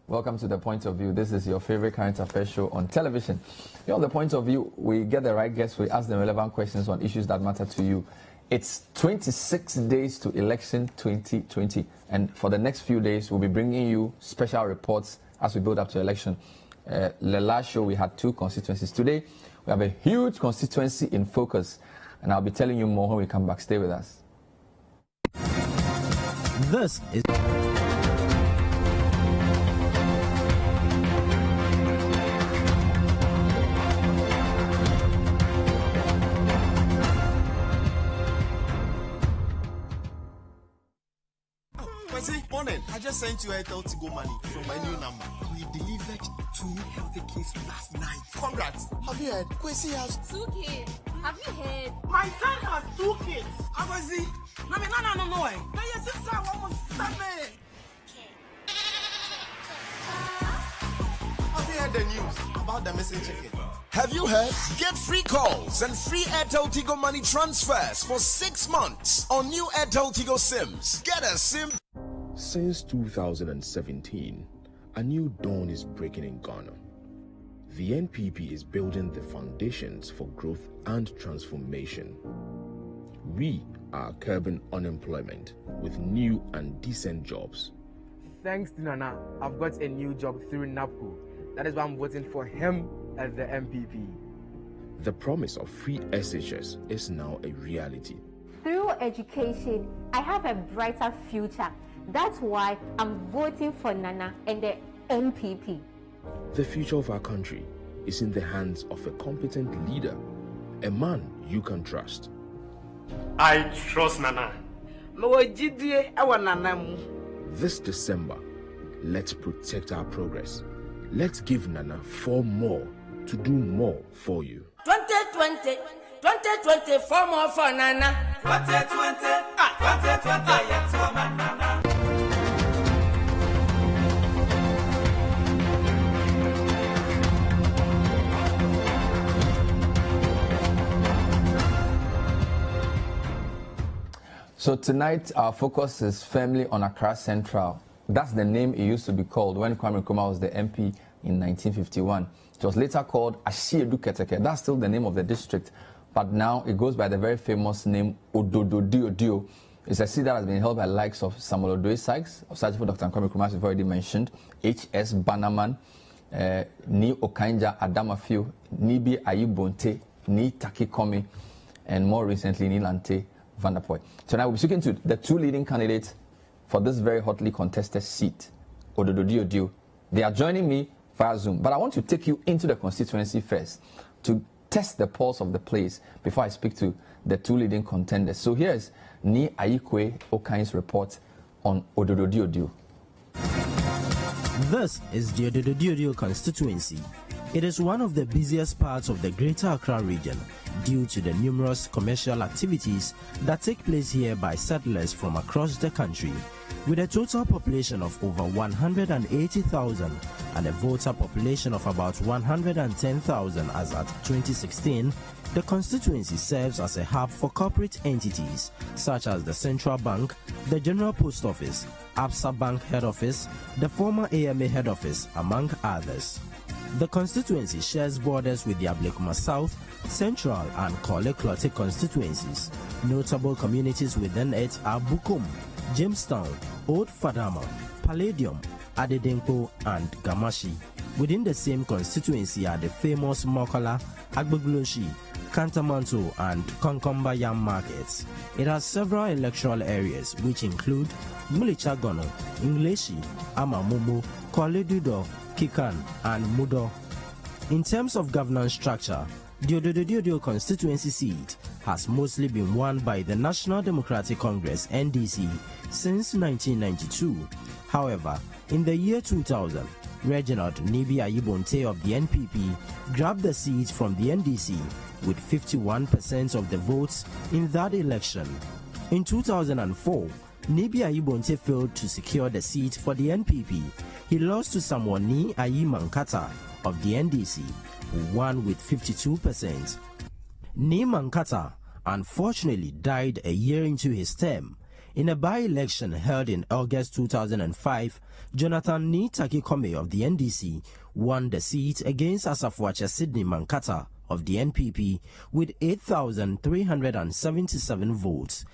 Welcome to The Point of View. This is your favorite current affairs show on television. Here on The Point of View, we get the right guests, we ask them relevant questions on issues that matter to you. It's 26 days to election 2020, and for the next few days, we'll be bringing you special reports as we build up to election. The last show, we had 2 constituencies. Today, we have a huge constituency in focus, and I'll be telling you more when we come back. Stay with us. This is... Morning. I just sent you Airtel to go money from my new number. We delivered 2 healthy kids last night. Congrats. Have you heard? Kwesi has 2 kids. Have you heard? My son has 2 kids. Abazi. No. Now your sister almost 7. Have you heard the news about the missing chicken? Have you heard? Get free calls and free Airtel Tigo money transfers for 6 months on new Airtel Tigo SIMs. Get a SIM. Since 2017, a new dawn is breaking in Ghana. The NPP is building the foundations for growth and transformation. We are curbing unemployment with new and decent jobs. Thanks to Nana, I've got a new job through NAPCO. That is why I'm voting for him as the MPP. The promise of free SHS is now a reality. Through education, I have a brighter future. That's why I'm voting for Nana and the NPP. The future of our country is in the hands of a competent leader, a man you can trust. I trust Nana. This December, let's protect our progress. Let's give Nana 4 more to do more for you. 2020, 4 more for Nana. 2020, yes, for Nana. So tonight, our focus is firmly on Accra Central. That's the name it used to be called when Kwame Nkrumah was the MP in 1951. It was later called Ashiedu Keteke. That's still the name of the district, but now it goes by the very famous name Odododiodio. It's a seat that has been held by the likes of Samuel Odoe Sykes, of Sergeant Dr. Kwame Nkrumah, as we've already mentioned, H.S. Bannerman, Nii Okanja Adamafio, Nibi Ayibonte, Nii Taki Komi, and more recently, Nii Lante Vanderpuye. Tonight we'll be speaking to the 2 leading candidates for this very hotly contested seat, Odododiodio. They are joining me via Zoom, but I want to take you into the constituency first to test the pulse of the place before I speak to the 2 leading contenders. So here's Nii Ayikwe Okai's report on Odododiodio. This is the Odododiodio Constituency. It is one of the busiest parts of the Greater Accra region due to the numerous commercial activities that take place here by settlers from across the country. With a total population of over 180,000 and a voter population of about 110,000 as at 2016, the constituency serves as a hub for corporate entities such as the Central Bank, the General Post Office, Absa Bank Head Office, the former AMA Head Office, among others. The constituency shares borders with the Ablekuma South, Central and Korle Klote constituencies. Notable communities within it are Bukum, Jamestown, Old Fadama, Palladium, Adedenko and Gamashi. Within the same constituency are the famous Mokola, Agbogloshi, Kantamanto and Konkomba Yam markets. It has several electoral areas which include Mulichagono, Ingleshi, Amamumu, Koledudo, Kikan and Mudo. In terms of governance structure, the Odododiodio constituency seat has mostly been won by the National Democratic Congress (NDC) since 1992. However, in the year 2000, Reginald Nibi Ayibonte of the NPP grabbed the seat from the NDC with 51% of the votes in that election. In 2004, Nibi Ayibonte failed to secure the seat for the NPP. He lost to someone Nii Mankata of the NDC, who won with 52%. Nii Mankata unfortunately died a year into his term. In a by-election held in August 2005, Jonathan Nii Lante of the NDC won the seat against Asafuache Sydney Mankata of the NPP with 8,377 votes.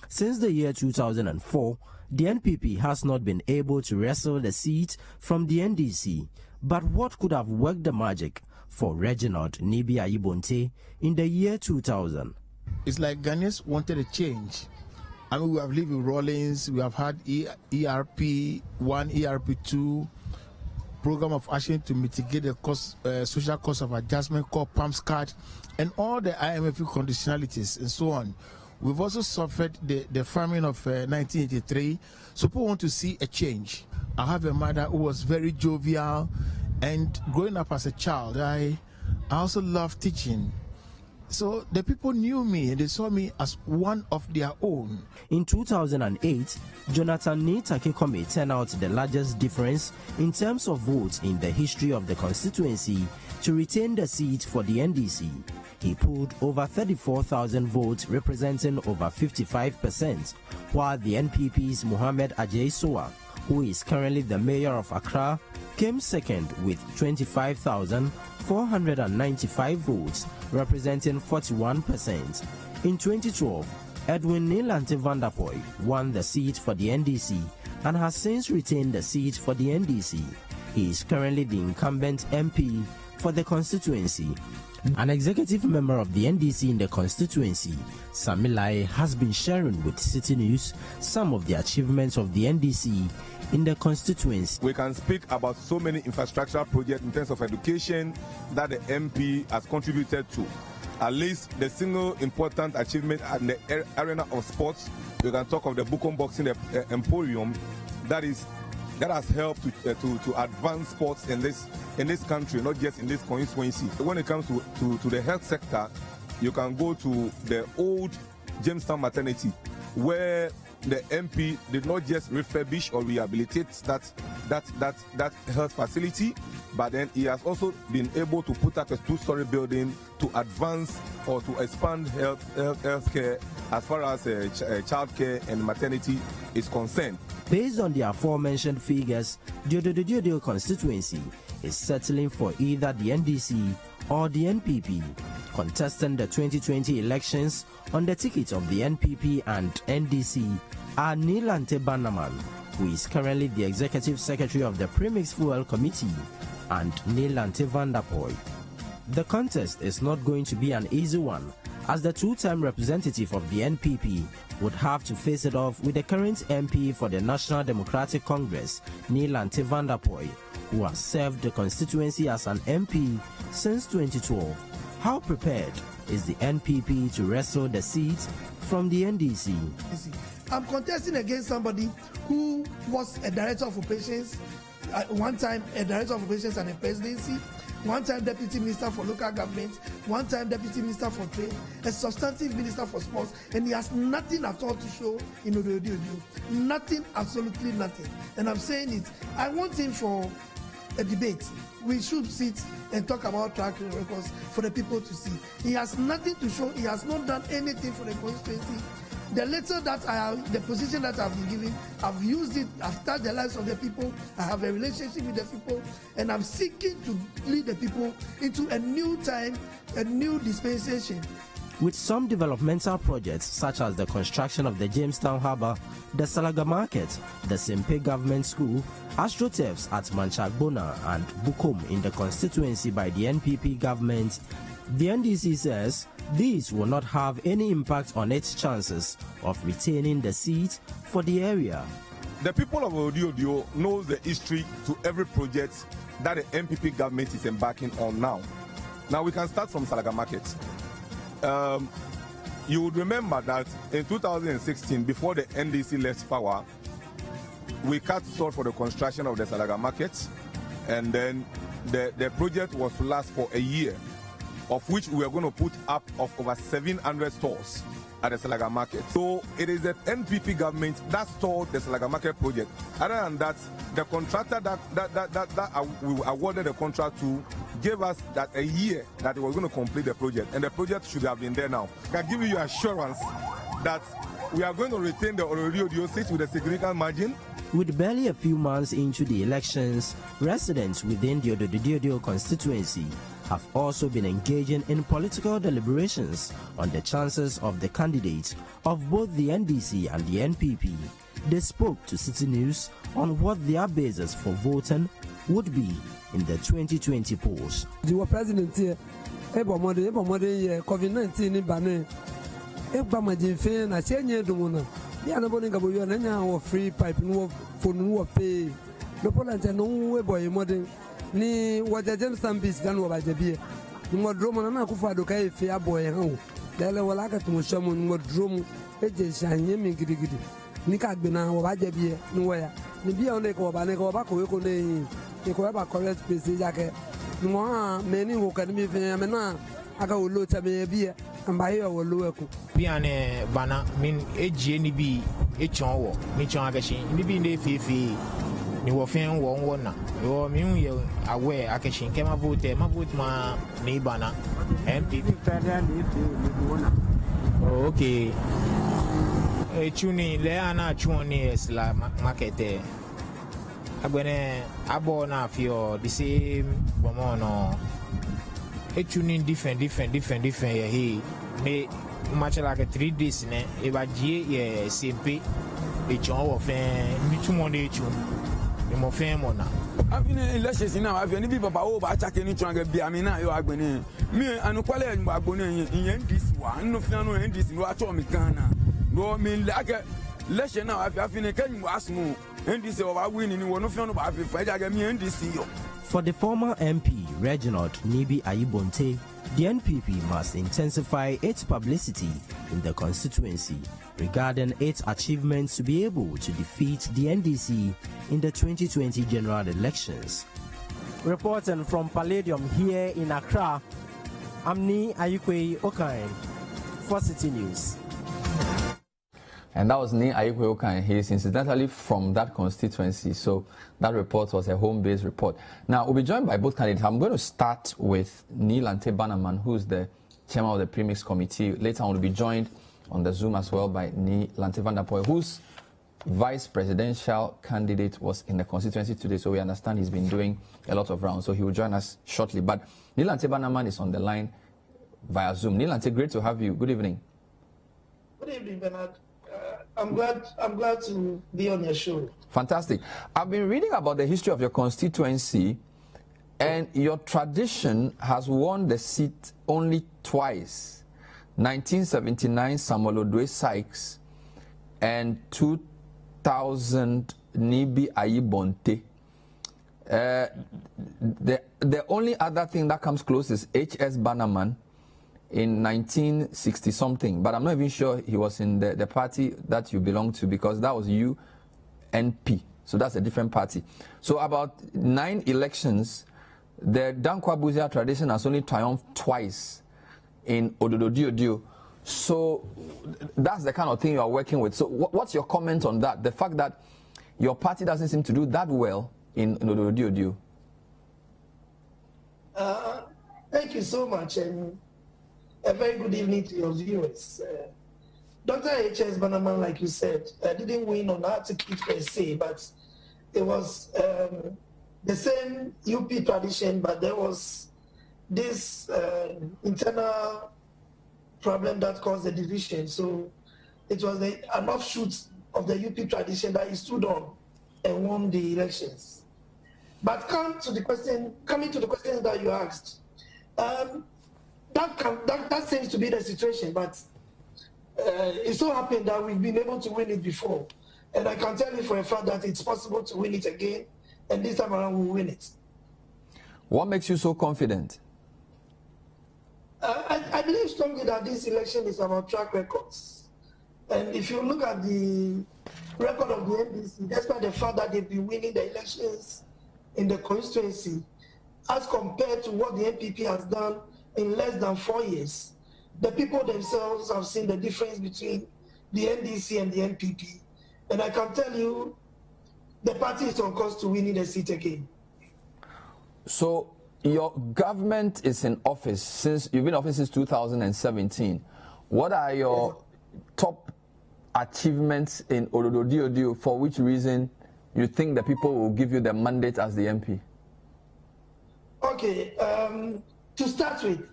Since the year 2004, the NPP has not been able to wrestle the seat from the NDC. But what could have worked the magic for Reginald Nii Lante in the year 2000? It's like Ghanaians wanted a change. I mean, we have lived with Rawlings, we have had ERP 1, ERP 2, program of action to mitigate the cost, social cost of adjustment called PAMS card, and all the IMF conditionalities and so on. We've also suffered the famine of 1983, so people want to see a change. I have a mother who was very jovial, and growing up as a child, I also loved teaching. So the people knew me and they saw me as one of their own. In 2008, Jonathan Nii Lante turned out the largest difference in terms of votes in the history of the constituency to retain the seat for the NDC. He pulled over 34,000 votes representing over 55%, while the NPP's Mohamed Ajay Sowa, who is currently the mayor of Accra, came second with 25,495 votes, representing 41%. In 2012, Edward Nii Lante Vanderpuye won the seat for the NDC and has since retained the seat for the NDC. He is currently the incumbent MP for the constituency. An executive member of the NDC in the constituency, Samilai, has been sharing with Citi News some of the achievements of the NDC in the constituency. We can speak about so many infrastructural projects in terms of education that the MP has contributed to. At least the single important achievement in the arena of sports, we can talk of the Bukom Boxing Emporium that has helped to advance sports in this country, not just in this constituency. When it comes to the health sector, you can go to the old Jamestown maternity, where the MP did not just refurbish or rehabilitate that health facility, but then he has also been able to put up a 2-story building to advance or to expand health care as far as child care and maternity is concerned. Based on the aforementioned figures, the Odododiodio constituency is settling for either the NDC or the NPP, contesting the 2020 elections on the ticket of the NPP and NDC are Nii Lante Bannerman, who is currently the Executive Secretary of the Premix Fuel Committee, and Nii Lante Vanderpuye. The contest is not going to be an easy one, as the two-time representative of the NPP would have to face it off with the current MP for the National Democratic Congress, Nii Lante Vanderpuye, who has served the constituency as an MP since 2012. How prepared is the NPP to wrestle the seat from the NDC? I'm contesting against somebody who was a director of operations, one time a director of operations and a presidency, one time deputy minister for local government, one time deputy minister for trade, a substantive minister for sports, and he has nothing at all to show in Odododiodio. Nothing, absolutely nothing. And I'm saying it, I want him for a debate. We should sit and talk about track records for the people to see. He has nothing to show. He has not done anything for the constituency. The letter that the position that I've been given, I've used it, I've touched the lives of the people, I have a relationship with the people, and I'm seeking to lead the people into a new time, a new dispensation. With some developmental projects such as the construction of the Jamestown Harbour, the Salaga Market, the Sempe Government School, astroturfs at Manchagbona and Bukom in the constituency by the NPP government, the NDC says these will not have any impact on its chances of retaining the seat for the area. The people of Odododiodio knows the history to every project that the NPP government is embarking on now. Now we can start from Salaga Market. You would remember that in 2016, before the NDC left power, we cut short for the construction of the Salaga Market, and then the project was to last for a year, of which we are going to put up of over 700 stores at the Salaga Market. So it is the NPP government that stalled the Salaga Market project. Other than that, the contractor that we awarded the contract to gave us that a year that we were going to complete the project, and the project should have been there now. I can give you assurance that we are going to retain the Odododiodio seat with a significant margin. With barely a few months into the elections, residents within the Odododiodio constituency have also been engaging in political deliberations on the chances of the candidates of both the NDC and the NPP. They spoke to Citi News on what their basis for voting would be in the 2020 polls. You were president here, COVID-19 in Bannerman. Free pipe no phone pay. No point no boy modern ni wajajen stampis dan wa bajabi. Mo drum na kufa do kai fe boy han. Dele wala ka tumo shamu mo drum eje shanye mi gidigidi. Ni ka gbe na wa bajabi ni waya. Ni bi on ko ba ko we ko ne ko ba correct place jake. Mo me ni ko kan mi fe me na aga olo tabe bi ambaye wa lo ko. Biane bana min eje ni bi echon wo ni chon agashi ni bi ne fefe ni wo fen wo wona yo mi ye awe akashi ke ma vote ma ni bana MPP federal ni wona okay chuni le ana chuni esla market agbene abo na fio the same bomono chuni different he me much like 3 days ne e ba die ye SMP e chon wo fen mi tumo de chu e mo fen mo na afine elections na afine bi papa o ba cha ke ni chon ga bia mi na yo agbeni mi anu kwale ngba agboni yen this one no fian no this no acho mi kan na no mi like election na afine kan ngba asmu this o ba win ni wo no fian no ba afi fa ja ga mi this yo. For the former MP Reginald Nii Lante, the NPP must intensify its publicity in the constituency regarding its achievements to be able to defeat the NDC in the 2020 general elections. Reporting from Palladium here in Accra, I'm Nii Lante for Citi News. And that was Nii Lante. He is incidentally from that constituency, so that report was a home-based report. Now, we'll be joined by both candidates. I'm going to start with Nii Lante Bannerman, who's the chairman of the Premix Committee. Later on, we'll be joined on the Zoom as well by Nii Lante Vanderpuye, whose vice presidential candidate was in the constituency today, so we understand he's been doing a lot of rounds, so he will join us shortly. But Nii Lante Bannerman is on the line via Zoom. Nii Lante, great to have you. Good evening. Good evening, Bernard. I'm glad to be on your show. Fantastic. I've been reading about the history of your constituency, and your tradition has won the seat only twice. 1979, Samuel Odwe Sykes, and 2000, Nii Lante. The only other thing that comes close is H.S. Bannerman in 1960 something, but I'm not even sure he was in the party that you belong to, because that was UNP, so that's a different party. So about 9 elections, the Dankwa Buzia tradition has only triumphed twice in Odododiodio. So that's the kind of thing you are working with. So what's your comment on that? The fact that your party doesn't seem to do that well in Odododiodio. Thank you so much, and a very good evening to your viewers. Dr. H.S. Bannerman, like you said, didn't win on our ticket per se, but it was the same UP tradition, but there was this internal problem that caused the division. So it was an offshoot of the UP tradition that he stood on and won the elections. But coming to the question that you asked, that seems to be the situation, but it so happened that we've been able to win it before. And I can tell you for a fact that it's possible to win it again, and this time around we'll win it. What makes you so confident? I believe strongly that this election is about track records. And if you look at the record of the NDC, despite the fact that they've been winning the elections in the constituency, as compared to what the NPP has done in less than 4 years, the people themselves have seen the difference between the NDC and the NPP. And I can tell you, the party is on course to winning the seat again. So your government is in office since, you've been in office since 2017. What are your top achievements in Odododiodio, for which reason you think the people will give you the mandate as the MP? Okay, to start with,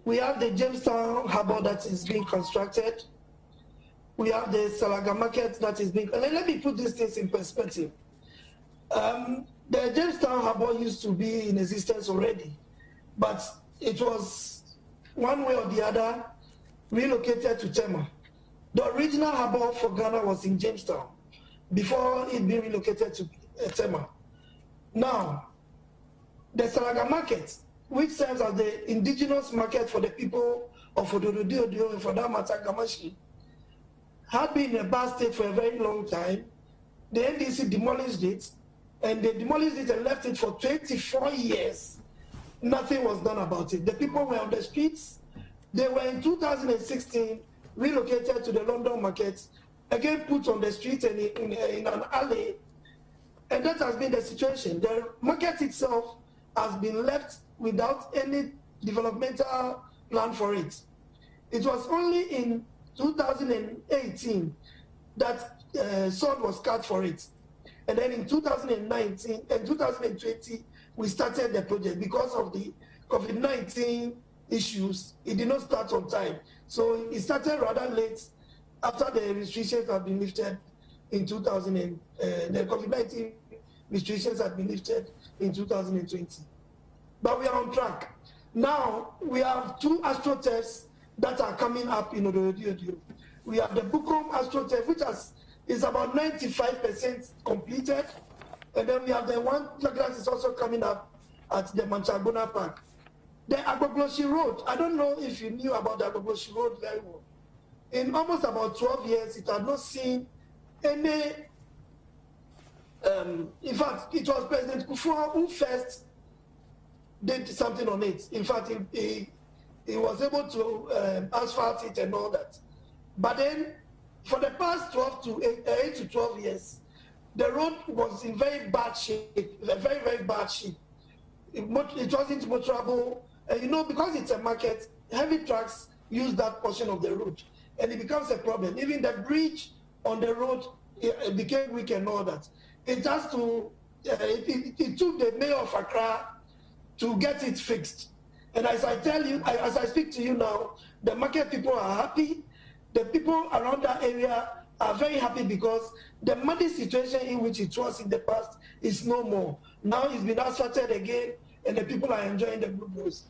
we have the Jamestown Harbour that is being constructed. We have the Salaga Market that is being... Let me put these things in perspective. The Jamestown Harbour used to be in existence already, but it was one way or the other relocated to Tema. The original harbour for Ghana was in Jamestown before it being relocated to Tema. Now, the Salaga Market, which serves as the indigenous market for the people of Odododiodio and for that matter Gamashi, had been in a bad state for a very long time. The NDC demolished it, and they demolished it and left it for 24 years. Nothing was done about it. The people were on the streets. They were in 2016 relocated to the London market, again put on the streets and in an alley, and that has been the situation. The market itself has been left without any developmental plan for it. It was only in 2018 that sword was cut for it. And then in 2019 and 2020, we started the project. Because of the COVID-19 issues, it did not start on time. So it started rather late after the restrictions have been lifted in the COVID-19 restrictions have been lifted in 2020. But we are on track. Now, we have 2 astroturfs that are coming up in Odododiodio. We have the Bukom astroturf, which is about 95% completed. And then we have the one that is also coming up at the Manchagona Park. The Agbogloshi Road, I don't know if you knew about the Agbogloshi Road very well. In almost about 12 years, it had not seen any, in fact, it was President Kufuor who first did something on it. In fact, he was able to asphalt it and all that. But then, for the past 8 to 12 years, the road was in very bad shape, very, very bad shape. It wasn't motorable. You know, because it's a market, heavy trucks use that portion of the road, and it becomes a problem. Even the bridge on the road it became weak and all that. It has to, it took the mayor of Accra to get it fixed. And as I tell you, as I speak to you now, the market people are happy. The people around that area are very happy because the money situation in which it was in the past is no more. Now it's been asphalted again, and the people are enjoying the good news.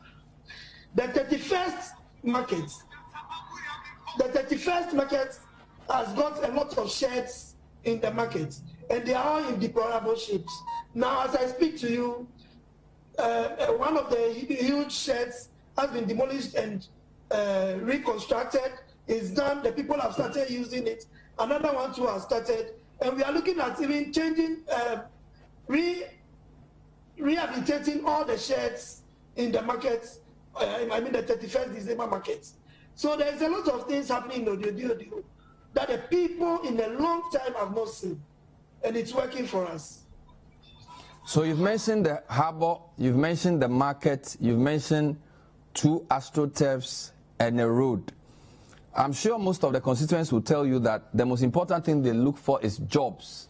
The 31st market has got a lot of sheds in the market, and they are all in deplorable shapes. Now, as I speak to you, one of the huge sheds has been demolished and reconstructed. It's done. The people have started using it. Another one too has started, and we are looking at even changing, rehabilitating all the sheds in the market. I mean the 31st December market. So there's a lot of things happening in Odododiodio that the people in a long time have not seen, and it's working for us. So you've mentioned the harbour, you've mentioned the market, you've mentioned 2 astroturfs and a road. I'm sure most of the constituents will tell you that the most important thing they look for is jobs.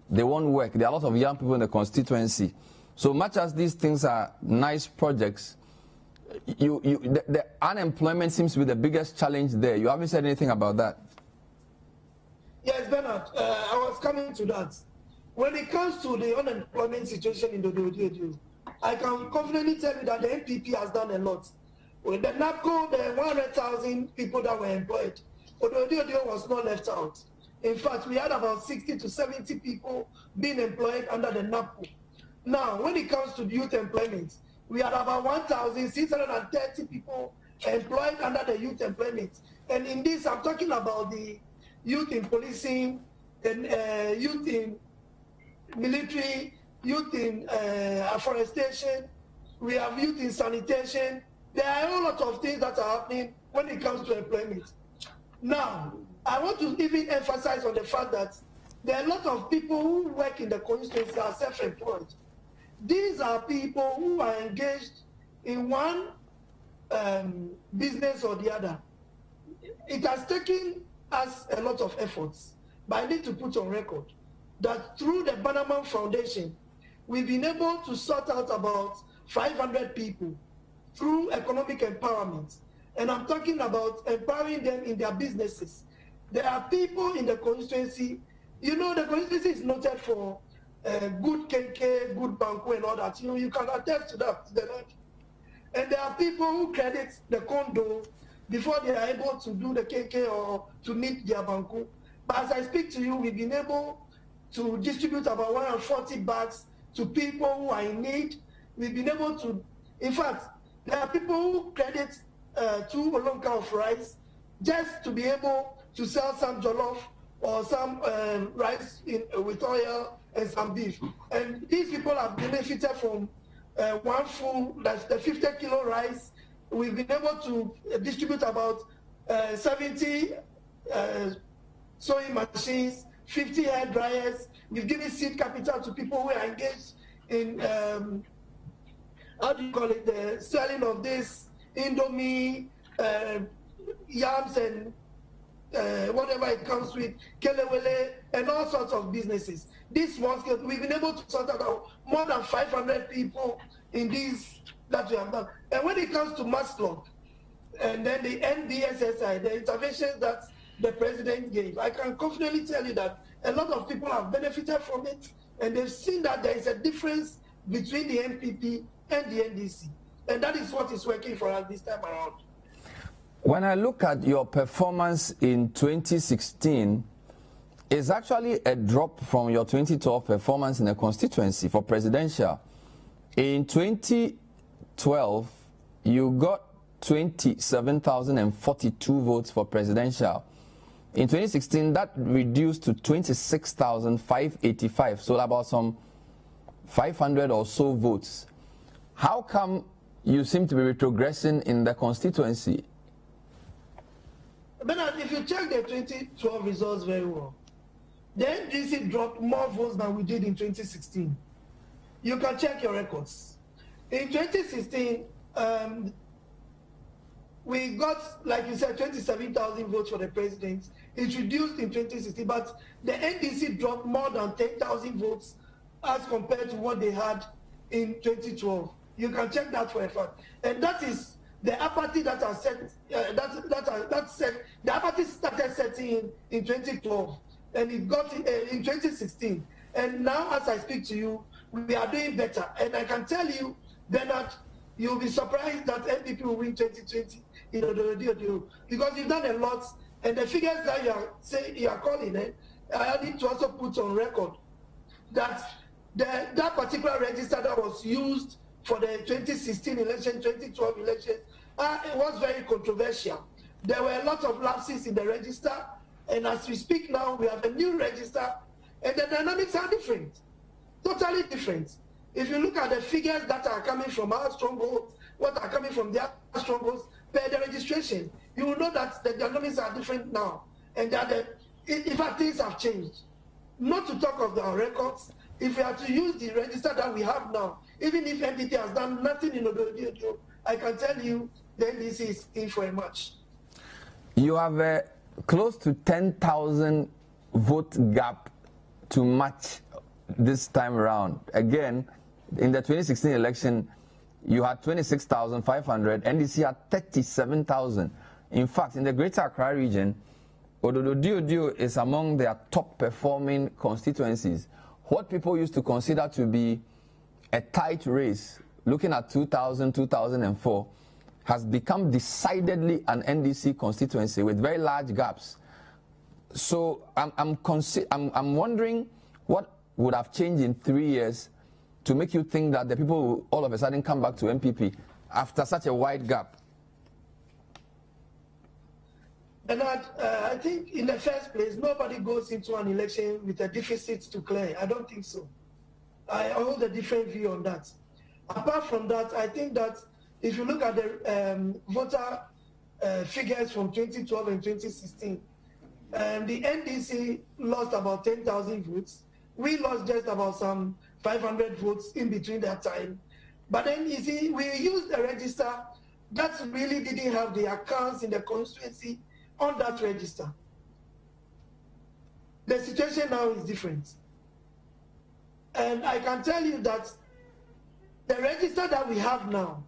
They want work. There are a lot of young people in the constituency. So much as these things are nice projects, the unemployment seems to be the biggest challenge there. You haven't said anything about that. Yes, Bernard, I was coming to that. When it comes to the unemployment situation in Odododiodio, I can confidently tell you that the NPP has done a lot. With the NAPCO, the 100,000 people that were employed, Odododiodio was not left out. In fact, we had about 60 to 70 people being employed under the NAPCO. Now, when it comes to youth employment, we had about 1,630 people employed under the youth employment. And in this, I'm talking about the youth in policing, and youth in military, youth in afforestation, we have youth in sanitation. There are a whole lot of things that are happening when it comes to employment. Now, I want to even emphasize on the fact that there are a lot of people who work in the constituency are self-employed. These are people who are engaged in one business or the other. It has taken us a lot of efforts. But I need to put on record that through the Bannerman Foundation, we've been able to sort out about 500 people through economic empowerment. And I'm talking about empowering them in their businesses. There are people in the constituency, you know, the constituency is noted for good KK, good banku and all that. You know, you can attest to that. And there are people who credit the condo before they are able to do the KK or to meet their banku. But as I speak to you, we've been able to distribute about 140 bags to people who are in need. We've been able to, in fact, there are people who credit 2 olonka of rice just to be able to sell some jollof or some rice with oil and some beef. And these people have benefited from one full, that's the 50 kilo rice. We've been able to distribute about 70 sewing machines, 50 hair dryers. We've given seed capital to people who are engaged in, how do you call it, the selling of this Indomie, yams and whatever it comes with, kelewele, and all sorts of businesses. This one, we've been able to sort out more than 500 people in these that we have done. And when it comes to Maslog, and then the NBSSI, the interventions that the president gave, I can confidently tell you that a lot of people have benefited from it, and they've seen that there is a difference between the NPP and the NDC. And that is what is working for us this time around. When I look at your performance in 2016, it's actually a drop from your 2012 performance in the constituency for presidential. In 2012, you got 27,042 votes for presidential. In 2016, that reduced to 26,585, so about some 500 or so votes. How come you seem to be retrogressing in the constituency? Bernard, if you check the 2012 results very well, the NDC dropped more votes than we did in 2016. You can check your records. In 2016, we got, like you said, 27,000 votes for the president. It reduced in 2016, but the NDC dropped more than 10,000 votes as compared to what they had in 2012. You can check that for a fact. And that is the apathy that has set, the apathy started setting in 2012, and it got in 2016. And now, as I speak to you, we are doing better. And I can tell you, Bernard, you'll be surprised that NPP will win 2020 in Odododiodio, because you've done a lot. And the figures that you are calling, I need to also put on record that that particular register that was used for the 2016 election, 2012 elections, it was very controversial. There were a lot of lapses in the register, and as we speak now, we have a new register, and the dynamics are different, totally different. If you look at the figures that are coming from our strongholds, what are coming from their strongholds, per the registration, you will know that the dynamics are different now, and that in fact things have changed. Not to talk of our records, if we are to use the register that we have now, even if NPP has done nothing in Odododiodio, I can tell you the NDC is in for a match. You have a close to 10,000 vote gap to match this time around. Again, in the 2016 election, you had 26,500, NDC had 37,000. In fact, in the Greater Accra region, Odododiodio is among their top performing constituencies. What people used to consider to be a tight race, looking at 2000, 2004, has become decidedly an NDC constituency with very large gaps. So I'm wondering what would have changed in 3 years to make you think that the people will all of a sudden come back to MPP after such a wide gap? Bernard, I think in the first place, nobody goes into an election with a deficit to clear. I don't think so. I hold a different view on that. Apart from that, I think that if you look at the voter figures from 2012 and 2016, the NDC lost about 10,000 votes. We lost just about some 500 votes in between that time. But then, you see, we used a register that really didn't have the accounts in the constituency on that register. the situation now is different. And I can tell you that the register that we have now,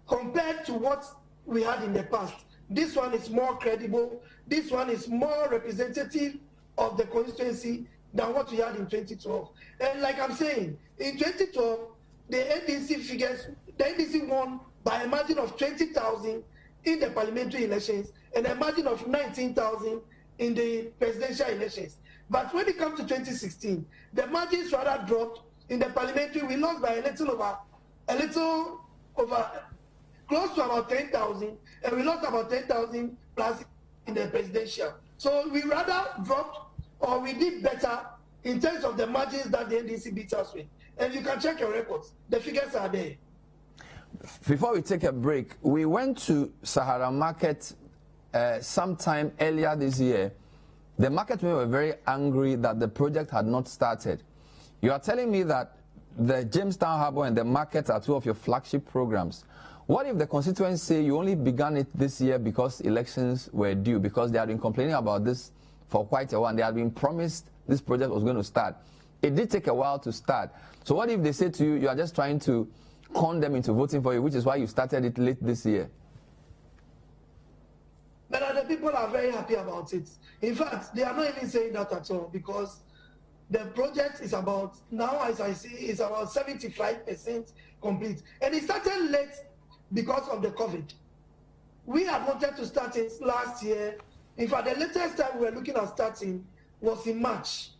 compared to what we had in the past, this one is more credible, this one is more representative of the constituency than what we had in 2012. And like I'm saying, in 2012, the NDC figures, the NDC won by a margin of 20,000 in the parliamentary elections and a margin of 19,000 in the presidential elections. But when it comes to 2016, the margins rather dropped. In the parliamentary, we lost by a little over, close to about 10,000, and we lost about 10,000 plus in the presidential. So we rather dropped, or we did better in terms of the margins that the NDC beat us with. And you can check your records. The figures are there. Before we take a break, we went to Sahara Market sometime earlier this year. The market were very angry that the project had not started. You are telling me that the Jamestown Harbour and the market are two of your flagship programs. What if the constituents say you only began it this year because elections were due, because they had been complaining about this for quite a while, and they had been promised this project was going to start? It did take a while to start. So what if they say to you, you are just trying to con them into voting for you, which is why you started it late this year? But the people are very happy about it. In fact, they are not even saying that at all, because the project is about, now as I see, it's about 75% complete. And it started late because of the COVID. We had wanted to start it last year. In fact, the latest time we were looking at starting was in March.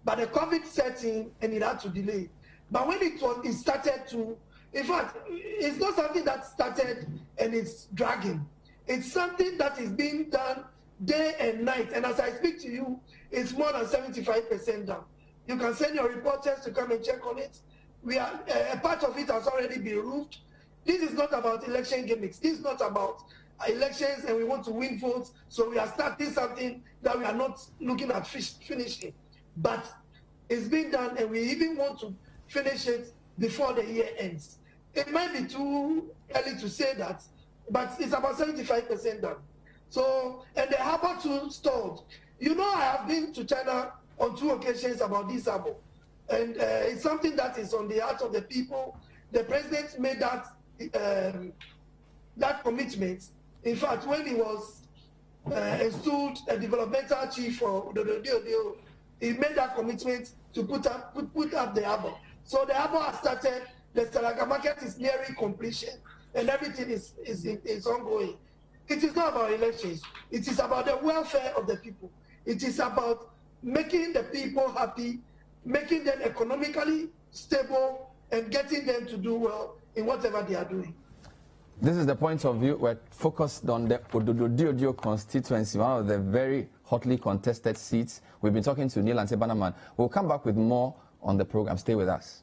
But the COVID set in and it had to delay. But when it started to, in fact, it's not something that started and it's dragging. It's something that is being done day and night. And as I speak to you, it's more than 75% done. You can send your reporters to come and check on it. We are a part of it has already been roofed. This is not about election gimmicks. This is not about elections and we want to win votes. So we are starting something that we are not looking at finishing. But it's been done and we even want to finish it before the year ends. It might be too early to say that, but it's about 75% done. So, and the harbour too stalled. You know, I have been to China on 2 occasions about this harbour. And it's something that is on the heart of the people. The president made that that commitment. In fact, when he was installed a developmental chief for Odododiodio, he made that commitment to put up the harbour. So the harbour has started. The Sahara Market is nearing completion, and everything is ongoing. It is not about elections. It is about the welfare of the people. It is about making the people happy, making them economically stable, and getting them to do well in whatever they are doing. This is the point of view. We're focused on the Odododiodio constituency, one of the very hotly contested seats. We've been talking to Nii Lante Bannerman. We'll come back with more on the program. Stay with us.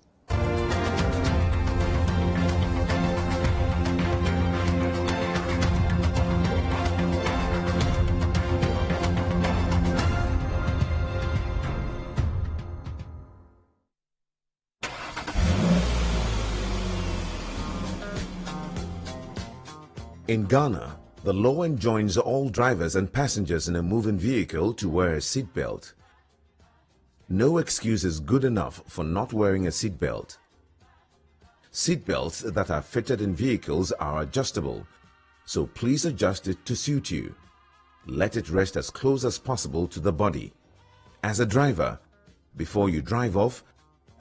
In Ghana, the law enjoins all drivers and passengers in a moving vehicle to wear a seatbelt. No excuse is good enough for not wearing a seatbelt. Seatbelts that are fitted in vehicles are adjustable, so please adjust it to suit you. Let it rest as close as possible to the body. As a driver, before you drive off,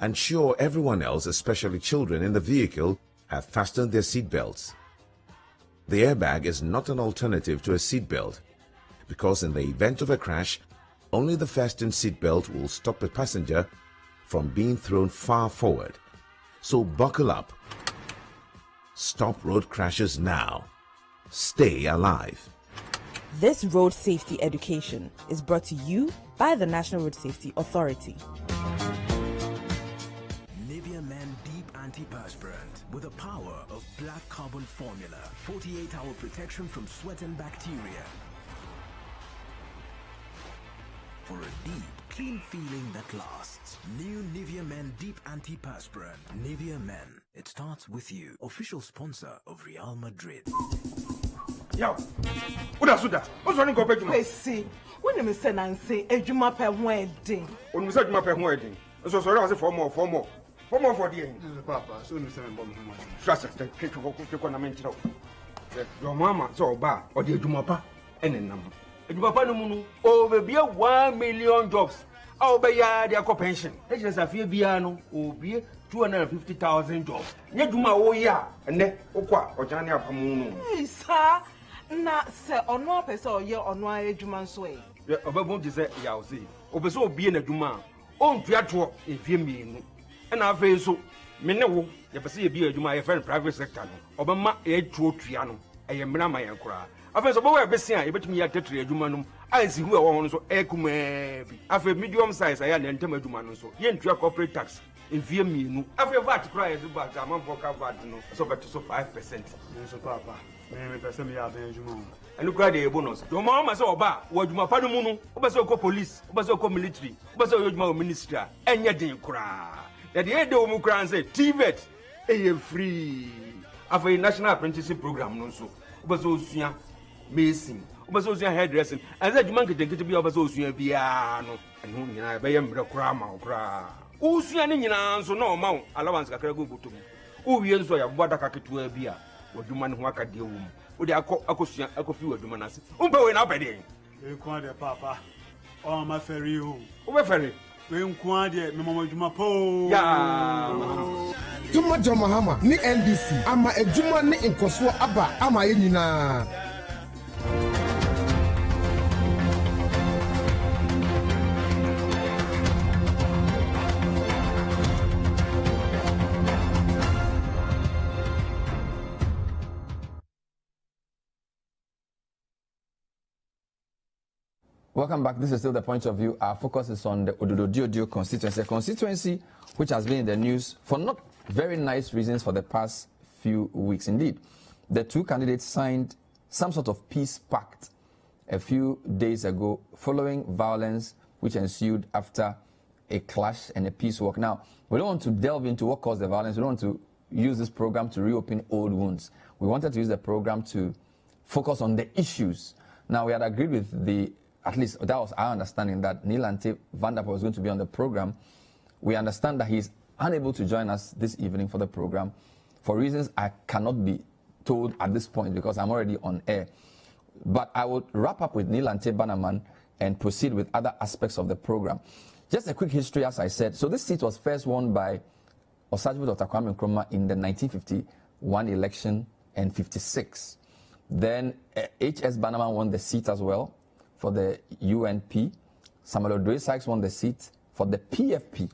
ensure everyone else, especially children in the vehicle, have fastened their seatbelts. The airbag is not an alternative to a seatbelt, because in the event of a crash, only the fastened seatbelt will stop a passenger from being thrown far forward. So buckle up. Stop road crashes now. Stay alive. This road safety education is brought to you by the National Road Safety Authority. Antiperspirant with the power of black carbon formula, 48-hour protection from sweat and bacteria for a deep, clean feeling that lasts. New Nivea Men Deep Antiperspirant. Nivea Men. It starts with you. Official sponsor of Real Madrid. Yo, what does that? What's running compared to me? See, when you say Nancy, a juma per wedding. When we said juma per wedding, so sorry, I was for more for the end. Papa, so you say, trust us, take on a mental. Your mamma saw bar or the jumapa and a number. A jumapa no moon over be 1 million jobs. Oh, by their pension. It's just a few piano or be 250,000 jobs. Yet, my oh, yeah, and then, Oqua or Jania Pamuno. Sir, not say on one person or year on one age man's way. The above is that Yauzi, over so being a Juma, on Piatro, if you mean. And I feel so. Menewo, you see a beer, you my friend private sector, Obama, a true triano, I am Brahma and cry. I feel so boy, Bessia, but me at Tetri, Jumanum. I see who I want so ekume. I feel medium size, I am an intimate Jumanum, so yen to corporate tax. In fear me, I feel bad to cry as about a month for cover, so but so 5%. So, Papa, maybe person me have Juman. And look at the bonus. Your mama saw about what you padu munu, Obaso police, Obaso military, Obaso ministry, and yet you cry. That the end of Mukran say, TVET, a free. After a national apprenticeship program, no so. Obaso Mason, Obaso hairdressing, and that you monkey take it to be Obaso piano. And whom I buy him the crama or cra. Usian in answer no amount, allowance I can go to me. Who we also have water cacket to a beer, what you man work at the room. Would I call a question? I could feel a dumanas. Umbo up at it. You can't, Papa. Oh, my ferry. Who ferry? We can't, Mamma Jumapo. Yeah. Juma Jomahama, ni NBC. I'm a Juma ni in Koswa Abba. I'm a Yina. Welcome back. This is still the point of view. Our focus is on the Odododiodio constituency, a constituency which has been in the news for not very nice reasons for the past few weeks. Indeed, the two candidates signed some sort of peace pact a few days ago following violence which ensued after a clash and a peace walk. Now, we don't want to delve into what caused the violence. We don't want to use this program to reopen old wounds. We wanted to use the program to focus on the issues. Now, we had agreed with the at least that was our understanding, that Nii Lante Vanderpuye was going to be on the program. We understand that he's unable to join us this evening for the program for reasons I cannot be told at this point because I'm already on air. But I will wrap up with Nii Lantey Bannerman and proceed with other aspects of the program. Just a quick history, as I said. So this seat was first won by Osajwo Dr. Kwame Nkrumah in the 1951 election and 56. Then H.S. Bannerman won the seat as well for the UNP. Samuel Odoe Sykes won the seat for the PFP,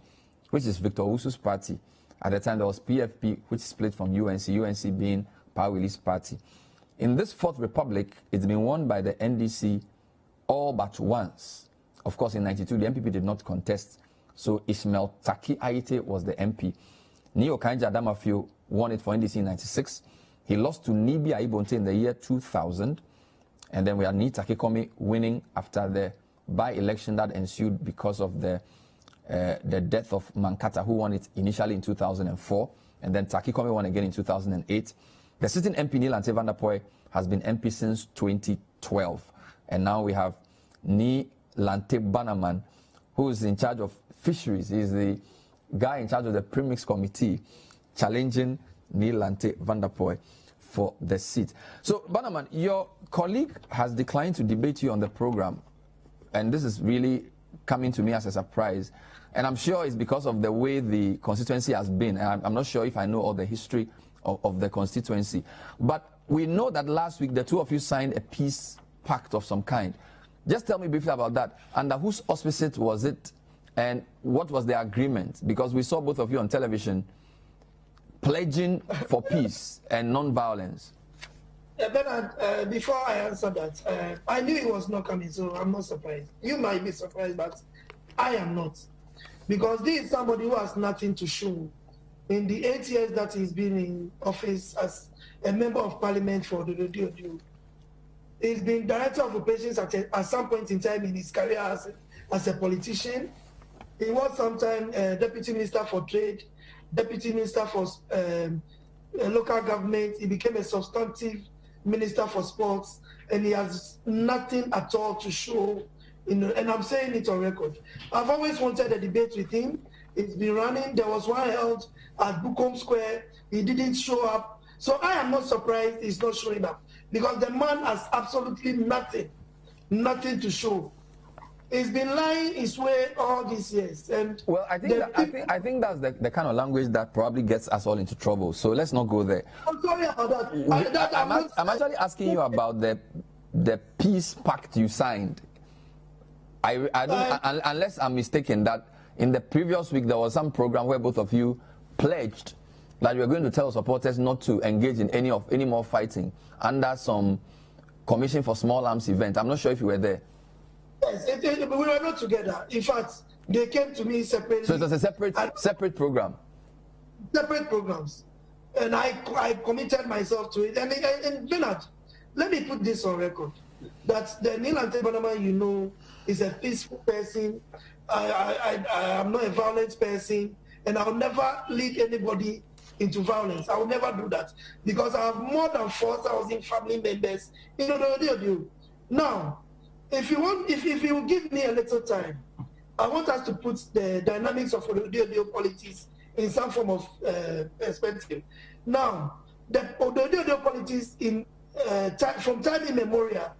which is Victor Owusu's party. At the time, there was PFP, which split from UNC being Power Release Party. In this Fourth Republic, it's been won by the NDC all but once. Of course, in 92, the MPP did not contest, so Ishmael Taki Ayite was the MP. Nii Okanja Adamafio won it for NDC in 96. He lost to Nibi Aibonte in the year 2000. And then we had Nii Takikomi winning after the by-election that ensued because of the death of Mankata, who won it initially in 2004. And then Takikomi won again in 2008. The sitting MP, Nii Lante Vanderpuye, has been MP since 2012. And now we have Nii Lante Bannerman, who is in charge of fisheries. He's the guy in charge of the premix committee challenging Nii Lante Vanderpuye for the seat. So, Bannerman, your colleague has declined to debate you on the program, and this is really coming to me as a surprise. And I'm sure it's because of the way the constituency has been. And I'm not sure if I know all the history of the constituency. But we know that last week the two of you signed a peace pact of some kind. Just tell me briefly about that. Under whose auspices was it, and what was the agreement? Because we saw both of you on television pledging for peace and non-violence. Bernard, before I answer that, I knew it was not coming, so I'm not surprised. You might be surprised, but I am not. Because this is somebody who has nothing to show. In the 8 years that he's been in office as a member of parliament for Odododiodio, he's been director of operations at some point in time in his career as a politician. He was sometime deputy minister for trade, deputy minister for local government. He became a substantive Minister for Sports, and he has nothing at all to show. And I'm saying it on record. I've always wanted a debate with him. It's been running. There was one held at Bukom Square. He didn't show up. So I am not surprised he's not showing up, because the man has absolutely nothing to show. He's been lying his way all these years. And well, I think that's the kind of language that probably gets us all into trouble. So let's not go there. I'm sorry about that. I'm actually asking you about the peace pact you signed. I don't, unless I'm mistaken, that in the previous week there was some program where both of you pledged that you were going to tell supporters not to engage in any more fighting under some Commission for Small Arms event. I'm not sure if you were there. Yes, we were not together. In fact, they came to me separately. So it was a separate program. Separate programs, and I committed myself to it. And Bernard, let me put this on record: that the Nii Lante Bannerman, is a peaceful person. I am not a violent person, and I'll never lead anybody into violence. I will never do that, because I have more than 4,000 family members in Odododiodio. Now, if you will give me a little time, I want us to put the dynamics of Odododiodio politics in some form of perspective. Now, the Odododiodio politics from time immemorial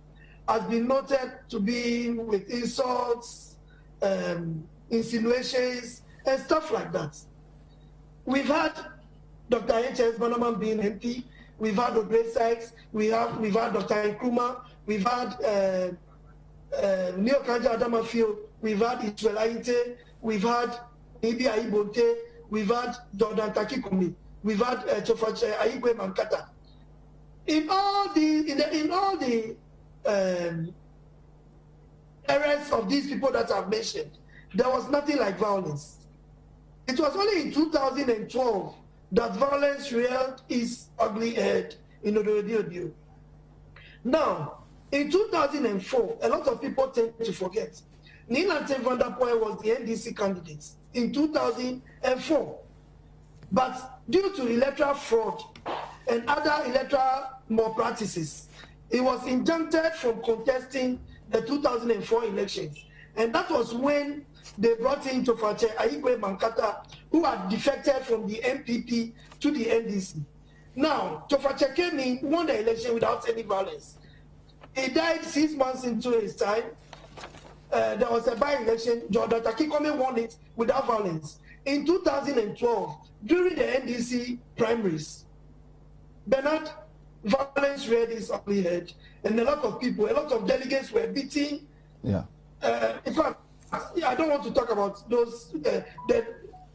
has been noted to be with insults, insinuations, and stuff like that. We've had Dr. H.S. Bannerman being MP. We've had Odre Sykes. We've had Dr. Nkrumah. We've had Neo Kanja Adamafio. We've had Israel Ainte. We've had Ibi Aibonte. We've had Jordan Takikomi. We've had Chofache Aigwe Mankata. In all the areas of these people that I've mentioned, there was nothing like violence. It was only in 2012 that violence reared its ugly head in Odododiodio. Now, in 2004, a lot of people tend to forget, Nii Lante Vanderpuye was the NDC candidate in 2004. But due to electoral fraud and other electoral malpractices, he was injuncted from contesting the 2004 elections. And that was when they brought in Tofache Aigwe Mankata, who had defected from the MPP to the NDC. Now, Tofache came in, won the election without any violence. He died 6 months into his time. There was a by-election. Jordan Takikomi won it without violence. In 2012, during the NDC primaries, Bernard, violence reared its ugly head, and a lot of delegates were beaten. Yeah. In fact, I don't want to talk about those the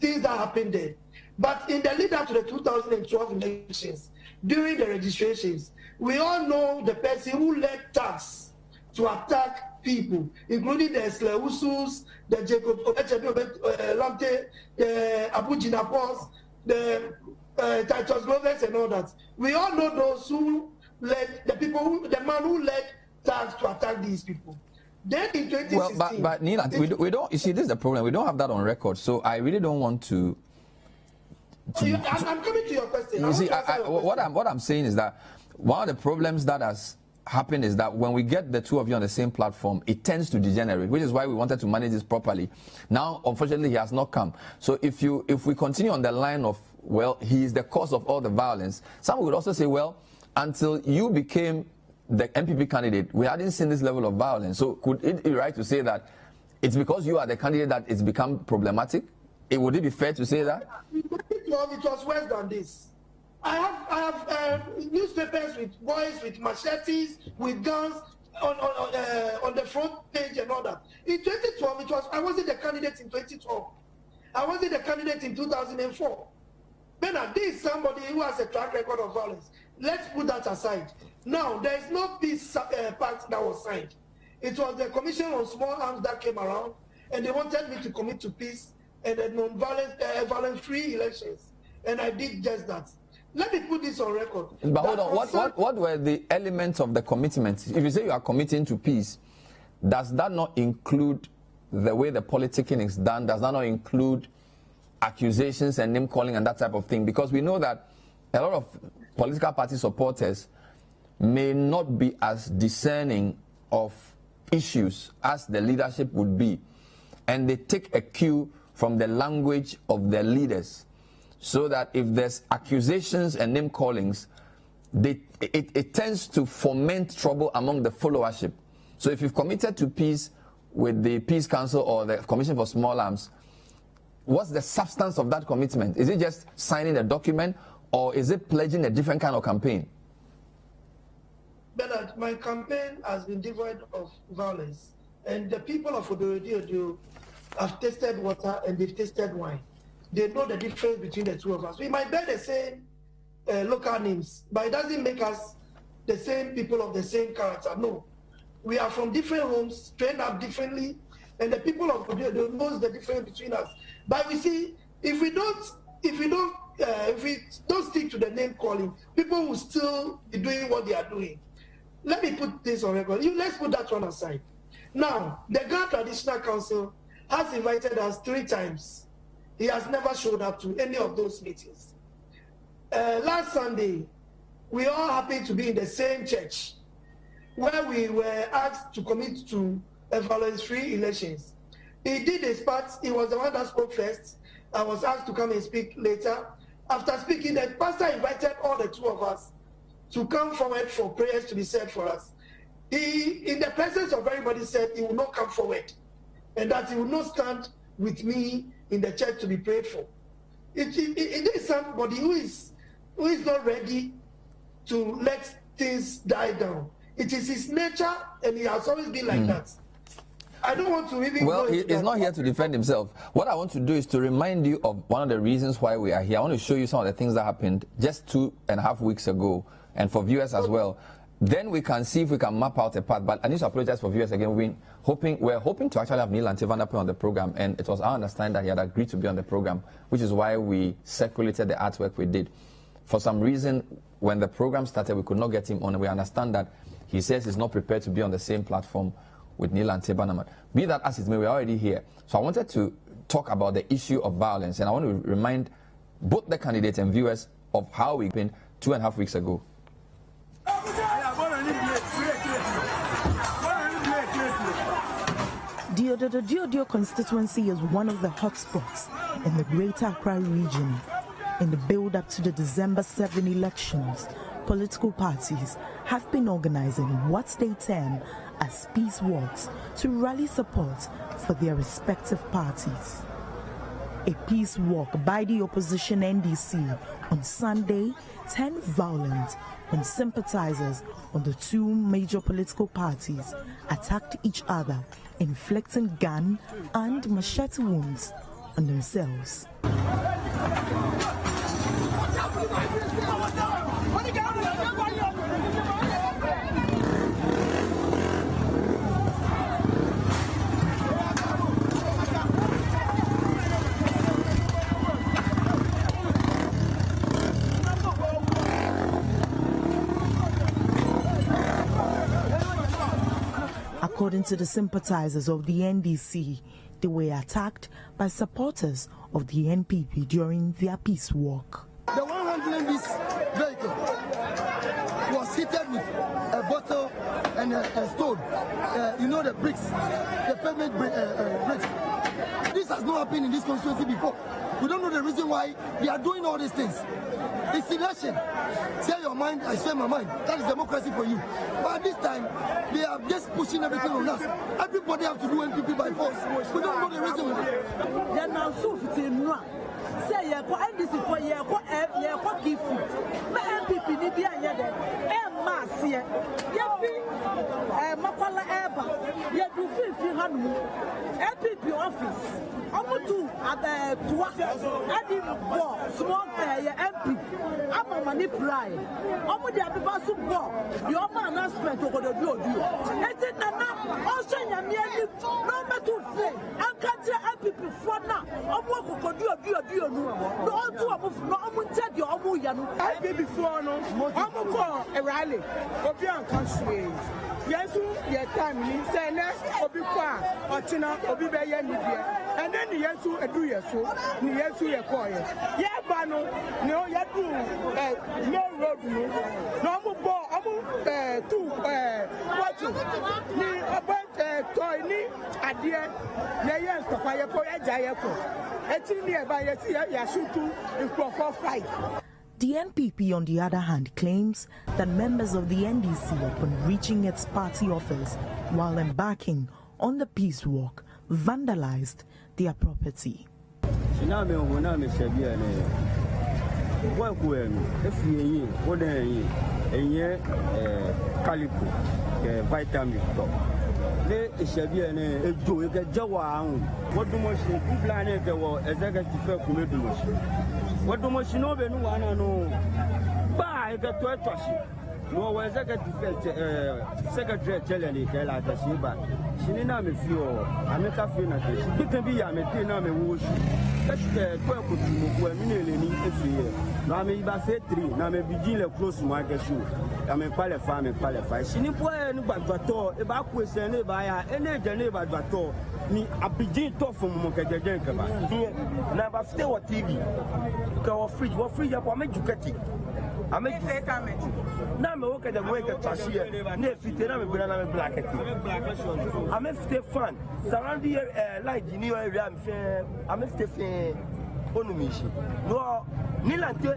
things that happened there. But in the lead up to the 2012 elections, during the registrations, we all know the person who led thugs to attack people, including the Sleusus, the Jacob Lante, the Abu Jinapos, the Titus Glovers, and all that. We all know those who led the man who led thugs to attack these people. Then in 2016, but Nii Lante, we don't. You see, this is the problem. We don't have that on record. So I really don't want to. I'm coming to your question. You see, what I'm saying is that one of the problems that has happened is that when we get the two of you on the same platform, it tends to degenerate, which is why we wanted to manage this properly. Now, unfortunately, he has not come. So if we continue on the line of, well, he is the cause of all the violence, some would also say, well, until you became the MPP candidate, we hadn't seen this level of violence. So could it be right to say that it's because you are the candidate that it's become problematic? Would it be fair to say that? It was worse than this. I have newspapers with boys with machetes, with guns on the front page and all that. In 2012, I wasn't the candidate in 2012. I wasn't the candidate in 2004. Bernard, this is somebody who has a track record of violence. Let's put that aside. Now, there is no peace pact that was signed. It was the Commission on Small Arms that came around, and they wanted me to commit to peace and a non-violent, violence-free elections. And I did just that. Let me put this on record. But hold on, what were the elements of the commitment? If you say you are committing to peace, does that not include the way the politicking is done? Does that not include accusations and name calling and that type of thing? Because we know that a lot of political party supporters may not be as discerning of issues as the leadership would be, and they take a cue from the language of their leaders, so that if there's accusations and name callings, it tends to foment trouble among the followership. So if you've committed to peace with the Peace Council or the Commission for Small Arms, what's the substance of that commitment? Is it just signing a document, or is it pledging a different kind of campaign? Bernard, my campaign has been devoid of violence, and the people of Odododiodio have tasted water and they've tasted wine. They know the difference between the two of us. We might bear the same local names, but it doesn't make us the same people of the same character. No, we are from different homes, trained up differently, and the people of Odododiodio knows the difference between us. But we see, if we don't stick to the name calling, people will still be doing what they are doing. Let me put this on record. Let's put that one aside. Now, the Grand Traditional Council has invited us 3 times. He has never showed up to any of those meetings. Last Sunday, we all happened to be in the same church where we were asked to commit to violence-free elections. He did his part. He was the one that spoke first. I was asked to come and speak later. After speaking, the pastor invited all the 2 of us to come forward for prayers to be said for us. He, in the presence of everybody, said he will not come forward and that he will not stand with me in the church to be prayed for. It is somebody who is not ready to let things die down. It is his nature, and he has always been like that. I don't want to even Well, he's not here to defend himself. What I want to do is to remind you of one of the reasons why we are here. I want to show you some of the things that happened just 2.5 weeks ago, and for viewers as well. Then we can see if we can map out a path. But I need to apologize for viewers again. We're hoping to actually have Nii Lante Vanderpuye on the program, and it was our understanding that he had agreed to be on the program, which is why we circulated the artwork we did. For some reason, when the program started, we could not get him on, and we understand that he says he's not prepared to be on the same platform with Nii Lante Bannerman. Be that as it may, we're already here. So I wanted to talk about the issue of violence, and I want to remind both the candidates and viewers of how we've been 2.5 weeks ago. The Odododiodio constituency is one of the hotspots in the Greater Accra region. In the build-up to the December 7 elections, political parties have been organizing what they term as peace walks to rally support for their respective parties. A peace walk by the opposition NDC on Sunday turned violent when sympathizers on the 2 major political parties attacked each other, inflicting gun and machete wounds on themselves. According to the sympathizers of the NDC, they were attacked by supporters of the NPP during their peace walk. The one handling this vehicle was hit with a bottle and a stone. You know, the bricks, the pavement bricks. This has not happened in this constituency before. We don't know the reason why they are doing all these things. It's election. Say your mind, I say my mind. That is democracy for you. But this time, they are just pushing everything on us. Everybody have to do NPP by force. We don't know the reason why. Say you go NDC for you go give food. But NPP ni bi anya de. Mass here. You feel makwala eba. You do feel hanu. NPP office. Omutu tuwa. Adi bo small MP. Ama mani pride. Omu de abiba su bo. The Oma announcement Odododiodio. Eti nana also nyame ani no metu fe. Ankaje NPP for now. Omu Odododiodio no to omu no omu tedi omu ya no I before no I'm call a rally obi an country yes your time ni say na obi kwa ochina obi be ya ni dia and then yesu edu yeso ni yesu ye call ye ba no no ya do no road no mo bo two what ni about toy ni adie na ye ntofa ye ko eja ye ko eti ni e ba ye si ya shutu for 5. The NPP, on the other hand, claims that members of the NDC, upon reaching its party office while embarking on the peace walk, vandalized their property. What do much know? No, I got to a touch. No, Secretary telling it, tell her that she didn't have a few. I make a few that she didn't be a material wash. That's the 12 million. Now I may say 3, now I may begin close to my shoe. I may qualify and qualify. She didn't put any but a back with a neighbor, any neighbor but me a begin talk from Mokajanka. Never stay on TV. Go free, what free up, I make you get it. I make it. Now I look at the way that I see it. Near Fitina, black. I make stay fun. Surround the light in your area. I make stay onumishi. No, Nii Lantey,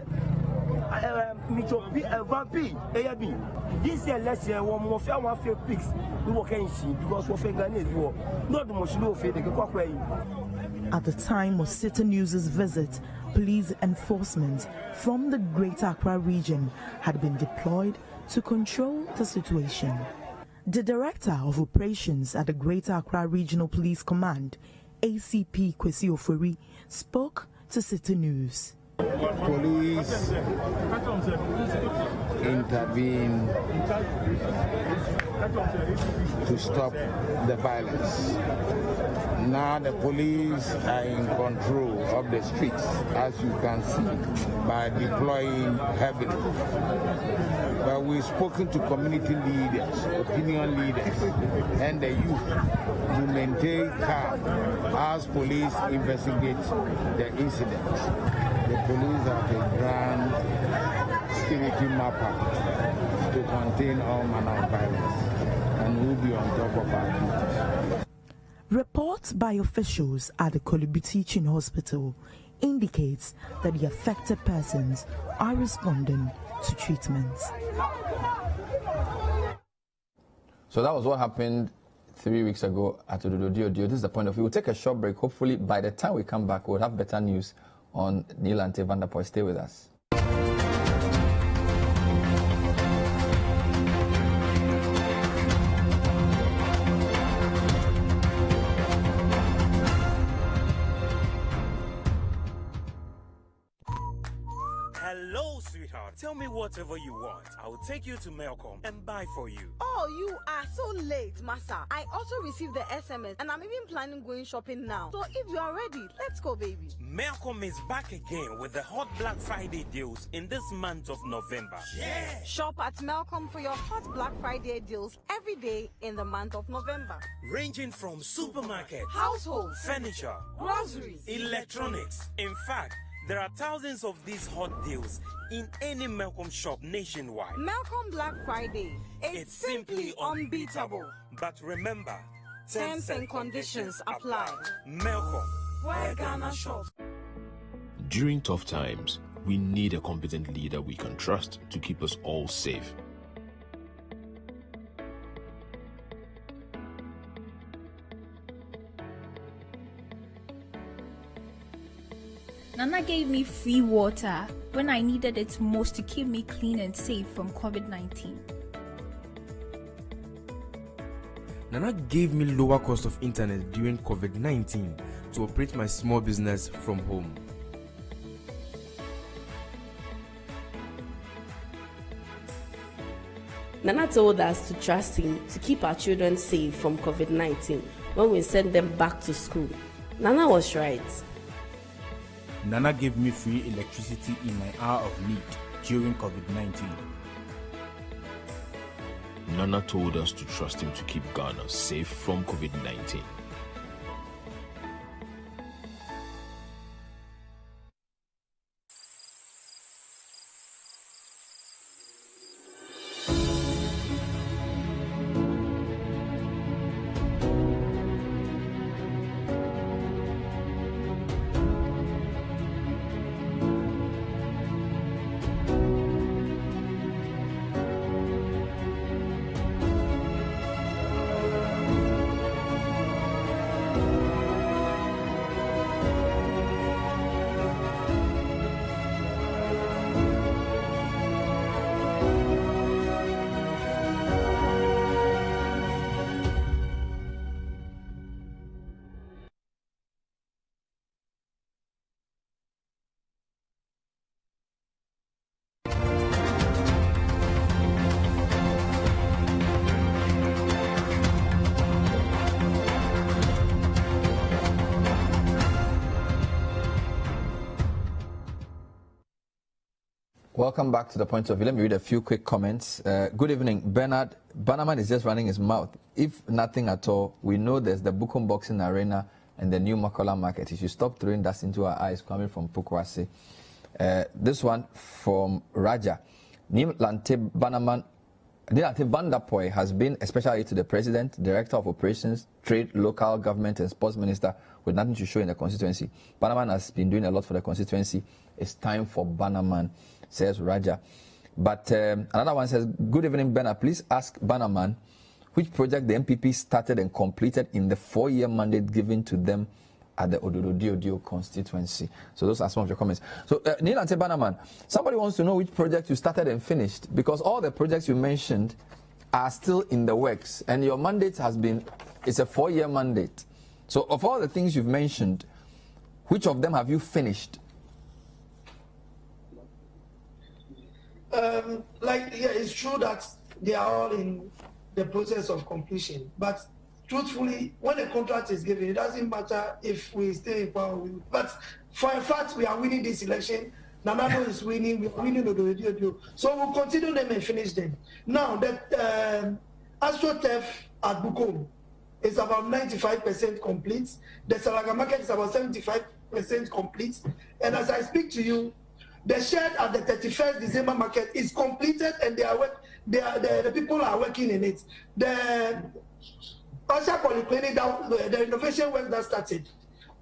Vanderpuye, this year, last year, one more fair, one fair pigs. We were can see because we're Ghanaians. Not the most low faith. At the time of Citi News' visit, police enforcement from the Greater Accra region had been deployed to control the situation. The Director of Operations at the Greater Accra Regional Police Command, ACP Kwesi Ofori, spoke to Citi News. Police intervene to stop the violence. Now the police are in control of the streets, as you can see, by deploying heavily. But we've spoken to community leaders, opinion leaders, and the youth to maintain calm as police investigate the incident. The police have a grand security mapper to contain all manner of violence, and we'll be on top of our duties. Reports by officials at the Kolubi Teaching Hospital indicates that the affected persons are responding to treatment. So that was what happened 3 weeks ago at Odododiodio. This is the point of view. We'll take a short break. Hopefully by the time we come back, we'll have better news on Nii Lante Vanderpuye. Stay with us. Hello, sweetheart. Tell me whatever you want. I will take you to Melcom and buy for you. Oh, you are so late, Masa. I also received the SMS and I'm even planning going shopping now. So if you are ready, let's go, baby. Melcom is back again with the hot Black Friday deals in this month of November. Yeah! Shop at Melcom for your hot Black Friday deals every day in the month of November. Ranging from supermarkets, households, furniture, groceries, electronics. In fact, there are thousands of these hot deals in any Melcom shop nationwide. Melcom Black Friday. It's simply unbeatable. But remember, terms and conditions apply. Melcom, where Ghana shops. During tough times, we need a competent leader we can trust to keep us all safe. Nana gave me free water when I needed it most to keep me clean and safe from COVID-19. Nana gave me lower cost of internet during COVID-19 to operate my small business from home. Nana told us to trust him to keep our children safe from COVID-19 when we sent them back to school. Nana was right. Nana gave me free electricity in my hour of need during COVID-19. Nana told us to trust him to keep Ghana safe from COVID-19. Welcome back to the point of view. Let me read a few quick comments. Good evening, Bernard. Bannerman is just running his mouth. If nothing at all, we know there's the Bukom Boxing Arena and the new Makola Market. He should stop throwing dust into our eyes, coming from Pukwasi. This one from Raja. Nii Lante Vanderpuye has been a special aide to the President, Director of Operations, Trade, Local Government and Sports Minister with nothing to show in the constituency. Bannerman has been doing a lot for the constituency. It's time for Bannerman, says Raja. But another one says, good evening, Bernard. Please ask Bannerman which project the MPP started and completed in the 4-year mandate given to them at the Odododiodio Constituency. So those are some of your comments. So Nii Lante Bannerman, somebody wants to know which project you started and finished, because all the projects you mentioned are still in the works, and your mandate has been, it's a 4-year mandate. So of all the things you've mentioned, which of them have you finished? It's true that they are all in the process of completion. But truthfully, when a contract is given, it doesn't matter if we stay in power. But for a fact, we are winning this election. Nanado is winning. We are winning Odododiodio. So we'll continue them and finish them. Now, the AstroTurf at Bukom is about 95% complete. The Salaga market is about 75% complete. And as I speak to you, the shed at the 31st December market is completed, and the people are working in it. The Osha Polyclinic, the renovation work that started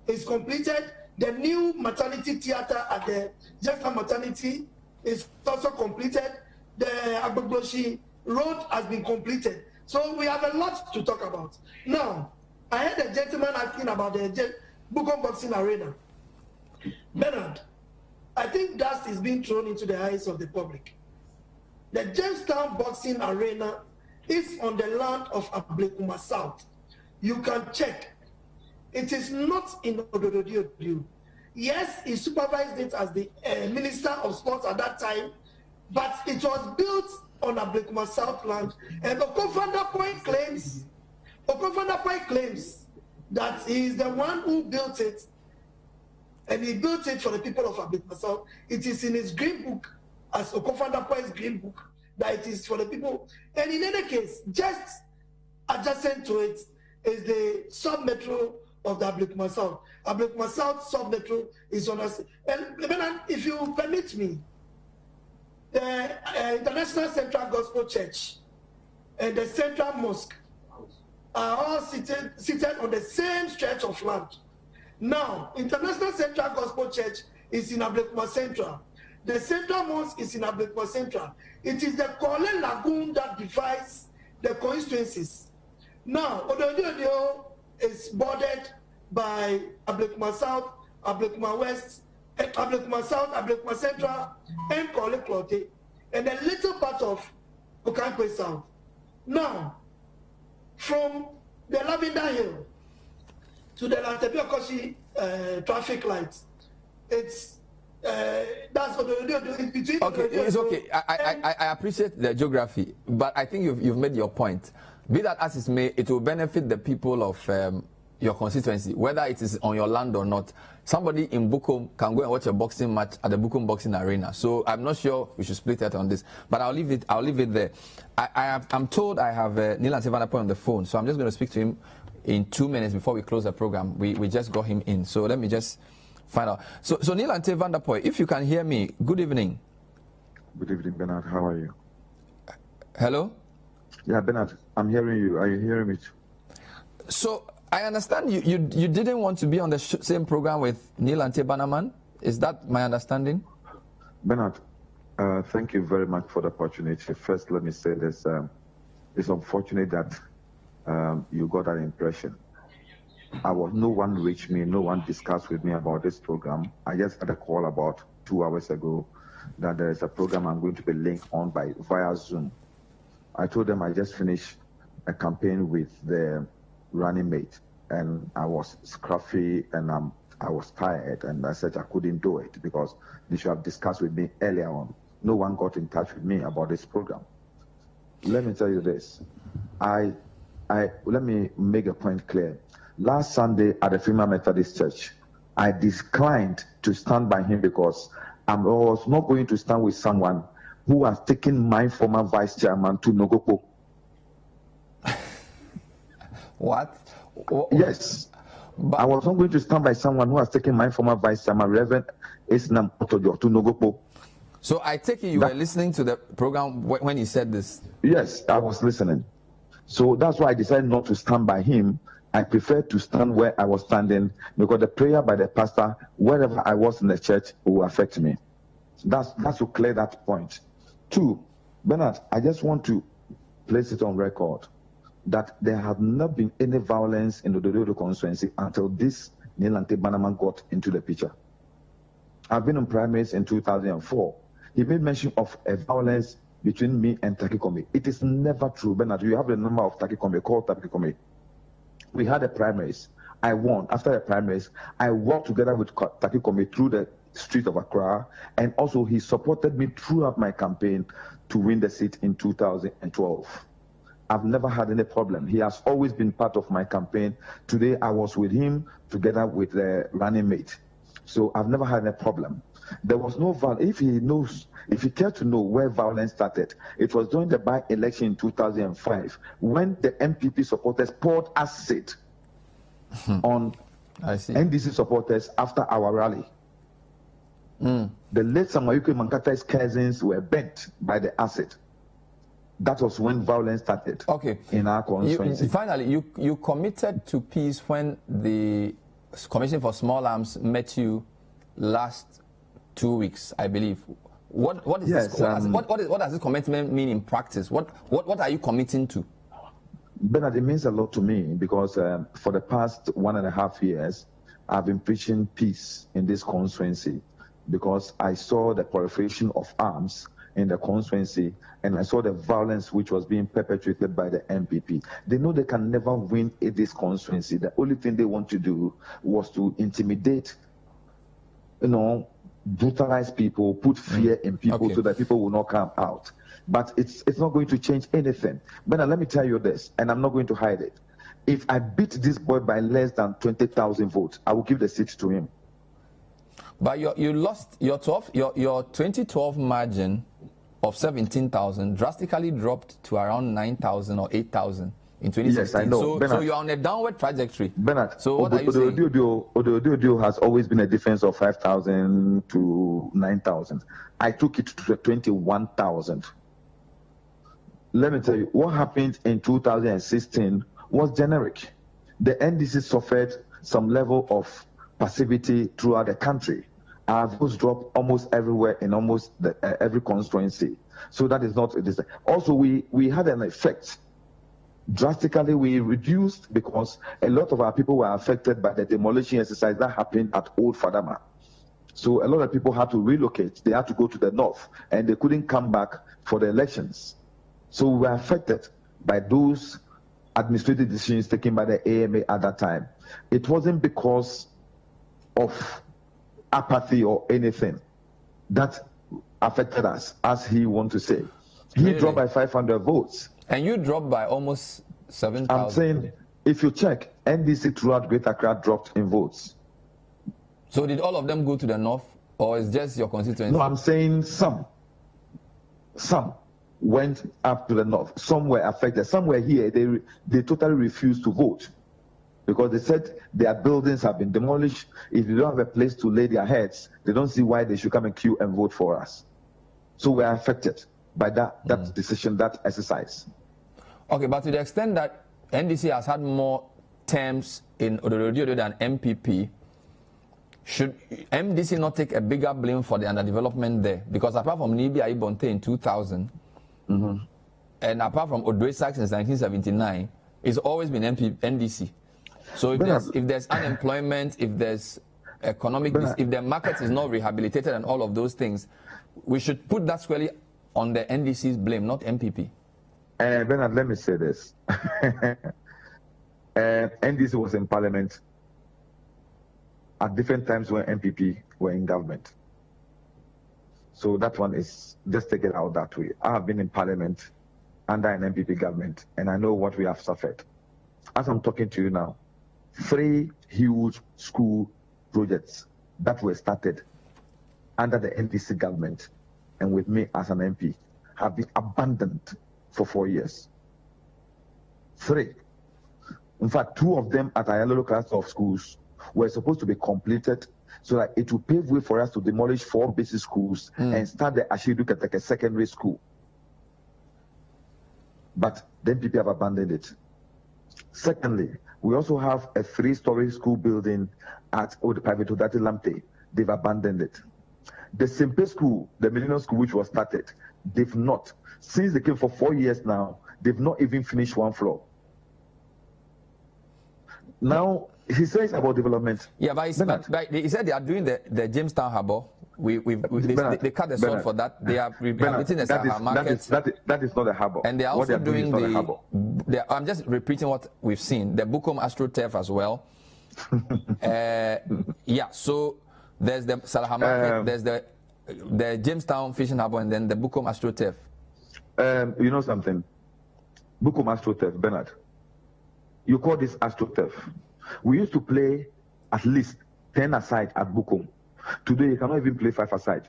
is completed. The new maternity theater at the Jefferson Maternity is also completed. The Agbogboshi Road has been completed. So we have a lot to talk about. Now, I heard a gentleman asking about the Bukom Boxing Arena. Bernard, I think dust is being thrown into the eyes of the public. The Jamestown Boxing Arena is on the land of Ablekuma South. You can check. It is not in Odododiodio. Yes, he supervised it as the Minister of Sports at that time, but it was built on Ablekuma South land. And Vanderpuye claims that he is the one who built it, and he built it for the people of Ablekuma South. It is in his green book, as Vanderpuye's green book, that it is for the people. And in any case, just adjacent to it is the sub-metro of the Ablekuma South. Ablekuma South sub-metro is on us. And if you permit me, the International Central Gospel Church and the Central Mosque are all seated on the same stretch of land. Now, International Central Gospel Church is in Ablekuma Central. The Central Mosque is in Ablekuma Central. It is the Kole Lagoon that divides the constituencies. Now, Odododiodio is bordered by Ablekuma South, Ablekuma West, Ablekuma South, Ablekuma Central, and Kole Klote, and a little part of Okankwe South. Now, from the Lavender Hill to the Lantebiokoshi traffic lights, it's that's Odododiodio. Between. Okay, it's okay. I appreciate the geography, but I think you've made your point. Be that as it may, it will benefit the people of your constituency, whether it is on your land or not. somebody in Bukom can go and watch a boxing match at the Bukom Boxing Arena. So I'm not sure we should split that on this, but I'll leave it there. I'm told I have Nii Lante Vanderpuye on the phone, so I'm just going to speak to him in 2 minutes before we close the program. We just got him in, so let me just find out. So Nii Lante Vanderpuye, if you can hear me, good evening. Good evening, Bernard. How are you? Hello? Yeah, Bernard, I'm hearing you. Are you hearing me? So I understand you didn't want to be on the same program with Nii Lantey Bannerman. Is that my understanding? Bernard, thank you very much for the opportunity. First, let me say this. It's unfortunate that you got that impression. No one reached me, no one discussed with me about this program. I just had a call about 2 hours ago that there is a program I'm going to be linked on via Zoom. I told them I just finished a campaign with the running mate, and I was scruffy and I was tired, and I said I couldn't do it because they should have discussed with me earlier on. No one got in touch with me about this program. Let me tell you this. Let me make a point clear. Last Sunday at the Female Methodist Church, I declined to stand by him because I was not going to stand with someone who has taken my former vice chairman to Nogopo. What? Yes. But I was not going to stand by someone who has taken my former vice chairman, Reverend Esnam Otojo, to Nogopo. So I take it you were listening to the program when he said this? Yes, I was listening. So that's why I decided not to stand by him. I prefer to stand where I was standing because the prayer by the pastor, wherever I was in the church, will affect me. That's to clear that point. 2, Bernard, I just want to place it on record that there have not been any violence in the Odododiodio Constituency until this Nii Lantey Bannerman got into the picture. I've been on primaries in 2004. He made mention of a violence between me and Takikome. It is never true, Bernard. You have the number of Takikome, called Takikome. We had the primaries. I won. After the primaries, I walked together with Takikome through the street of Accra, and also he supported me throughout my campaign to win the seat in 2012. I've never had any problem. He has always been part of my campaign. Today I was with him together with the running mate. So I've never had any problem. There was no violence. If he cared to know where violence started, it was during the by-election in 2005 when the MPP supporters poured acid on NDC supporters after our rally. The late Samayuke Mankata's cousins were bent by the acid. That was when violence started in our constituency. Finally, you committed to peace when the Commission for Small Arms met you last 2 weeks, I believe. What does this commitment mean in practice? What are you committing to? Bernard, it means a lot to me because for the past 1.5 years, I've been preaching peace in this constituency because I saw the proliferation of arms in the constituency and I saw the violence which was being perpetrated by the MPP. They know they can never win in this constituency. The only thing they want to do was to intimidate, brutalize people, put fear in people so that people will not come out. But it's not going to change anything. But let me tell you this, and I'm not going to hide it. If I beat this boy by less than 20,000 votes, I will give the seat to him. But you lost your 2012 margin of 17,000 drastically dropped to around 9,000 or 8,000 in 2016. Yes, I know. So you're on a downward trajectory. Bernard, so what are you saying? Odododiodio has always been a difference of 5,000 to 9,000. I took it to 21,000. Let me tell you, what happened in 2016 was generic. The NDC suffered some level of passivity throughout the country. Our votes dropped almost everywhere in almost every constituency. So that is not this. Also, we had an effect. Drastically, we reduced because a lot of our people were affected by the demolition exercise that happened at Old Fadama. So a lot of people had to relocate. They had to go to the north, and they couldn't come back for the elections. So we were affected by those administrative decisions taken by the AMA at that time. It wasn't because of apathy or anything that affected us, as he wants to say. He dropped by 500 votes. And you dropped by almost 7,000. I'm saying, if you check, NDC throughout Greater Accra dropped in votes. So did all of them go to the north, or is just your constituency? No, I'm saying some. Some went up to the north. Some were affected. Some were here. They totally refused to vote because they said their buildings have been demolished. If they don't have a place to lay their heads, they don't see why they should come and queue and vote for us. So we are affected by that decision, that exercise. Okay, but to the extent that NDC has had more terms in Odododiodio than MPP, should MDC not take a bigger blame for the underdevelopment there? Because apart from Nii Lantey in 2000, and apart from Odododiodoo since 1979, it's always been NDC. So if there's unemployment, if there's economic, if the market is not rehabilitated and all of those things, we should put that squarely on the NDC's blame, not MPP. Bernard, let me say this. NDC was in parliament at different times when MPP were in government. So that one is, just take it out that way. I have been in parliament under an MPP government, and I know what we have suffered. As I'm talking to you now, 3 huge school projects that were started under the NDC government and with me as an MP have been abandoned for 4 years. 3. In fact, 2 of them at a local class of schools were supposed to be completed so that it will pave way for us to demolish 4 basic schools and start the Ashidu Keteke secondary school. But then people have abandoned it. Secondly, we also have a 3-story school building at the private Nii Lantey. They've abandoned it. The Simpe school, the Millennium School, which was started, they've not. Since they came for 4 years now, they've not even finished 1 floor. Now, he says about development. Yeah, but he said they are doing the Jamestown Harbour. They cut the sword for that. They are rehabilitating the Sahara market. That is not a harbour. And they are also doing I'm just repeating what we've seen. The Bukom AstroTurf as well. Yeah, so there's the Sahara market, there's the Jamestown Fishing Harbour, and then the Bukom AstroTurf. You know something? Bukom AstroTurf, Bernard. You call this AstroTurf. We used to play at least 10 aside at Bukom. Today, you cannot even play 5 aside.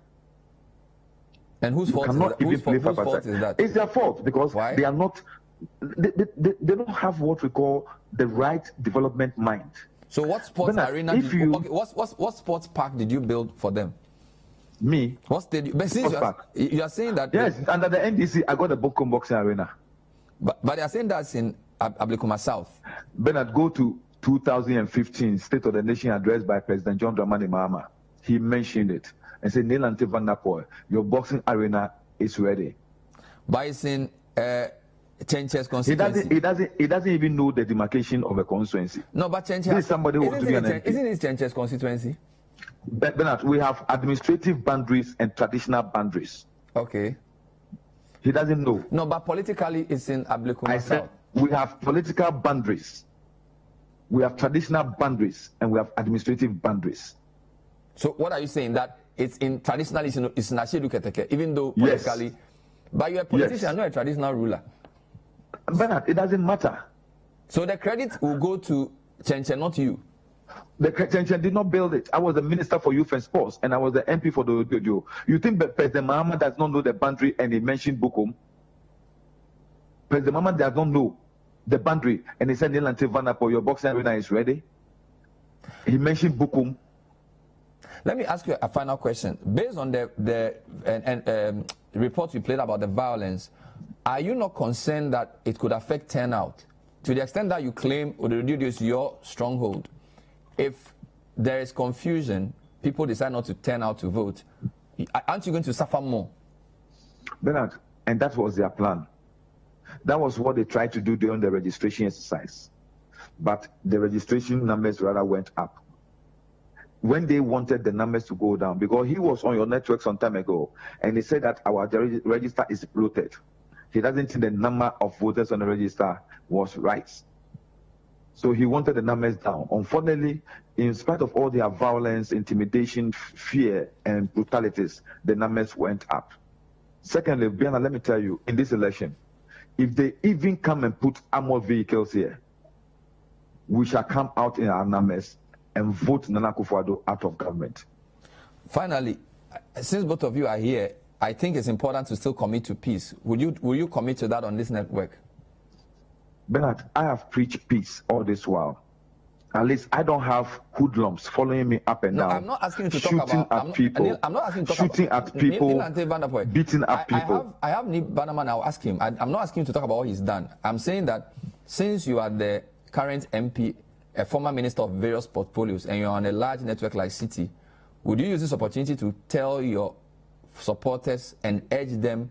And whose fault is that? It's their fault because they are not. They don't have what we call the right development mind. So, what sports arena? What sports park did you build for them? Me? What stadium? But since you are saying that. Yes, under the NDC, I got the Bukom boxing arena. But they are saying that's in Ablekuma South. Bernard, go to 2015 State of the Nation address by President John Dramani Mahama. He mentioned it and said, Nii Lante Vanderpuye, your boxing arena is ready. But it's in Chenche's constituency. He doesn't even know the demarcation of a constituency. No, but Chenche is somebody who wants to be an MP. Isn't it Chenche's constituency? Bernard, we have administrative boundaries and traditional boundaries. Okay. He doesn't know. No, but politically it's in Ablekuma South. We have political boundaries, we have traditional boundaries, and we have administrative boundaries. So what are you saying? That it's in traditionally it's in Ashidu Keteke, even though politically, but you're a politician, not a traditional ruler. Bernard, it doesn't matter. So the credit will go to Chenche, not you. The Chenche did not build it. I was the Minister for Youth and Sports, and I was the MP for the Odododiodio. You think President Mahama does not know the boundary and he mentioned Bukom? President Mahama does not know the boundary and he said, Nii Lante Vanderpuye, your boxing arena is ready. He mentioned Bukom. Let me ask you a final question. Based on the report you played about the violence, are you not concerned that it could affect turnout? To the extent that you claim Odododiodio is your stronghold, if there is confusion, people decide not to turn out to vote, aren't you going to suffer more? Bernard, and that was their plan. That was what they tried to do during the registration exercise. But the registration numbers rather went up. When they wanted the numbers to go down, because he was on your network some time ago, and he said that our register is bloated. He doesn't think the number of voters on the register was right. So he wanted the numbers down. Unfortunately, in spite of all their violence, intimidation, fear, and brutalities, the numbers went up. Secondly, Biana, let me tell you, in this election, if they even come and put armored vehicles here, we shall come out in our numbers and vote Nana Akufo-Addo out of government. Finally, since both of you are here, I think it's important to still commit to peace. Will you commit to that on this network? Bernard, I have preached peace all this while. At least I don't have hoodlums following me up and down. I'm not asking you to shooting talk about at people. I'm not asking you to talk shooting about, at people, Nii Lantey Vanderpuye. beating up people. I have Nii Bannerman. I'll ask him. I'm not asking you to talk about what he's done. I'm saying that since you are the current MP, a former minister of various portfolios, and you're on a large network like Citi, would you use this opportunity to tell your supporters and urge them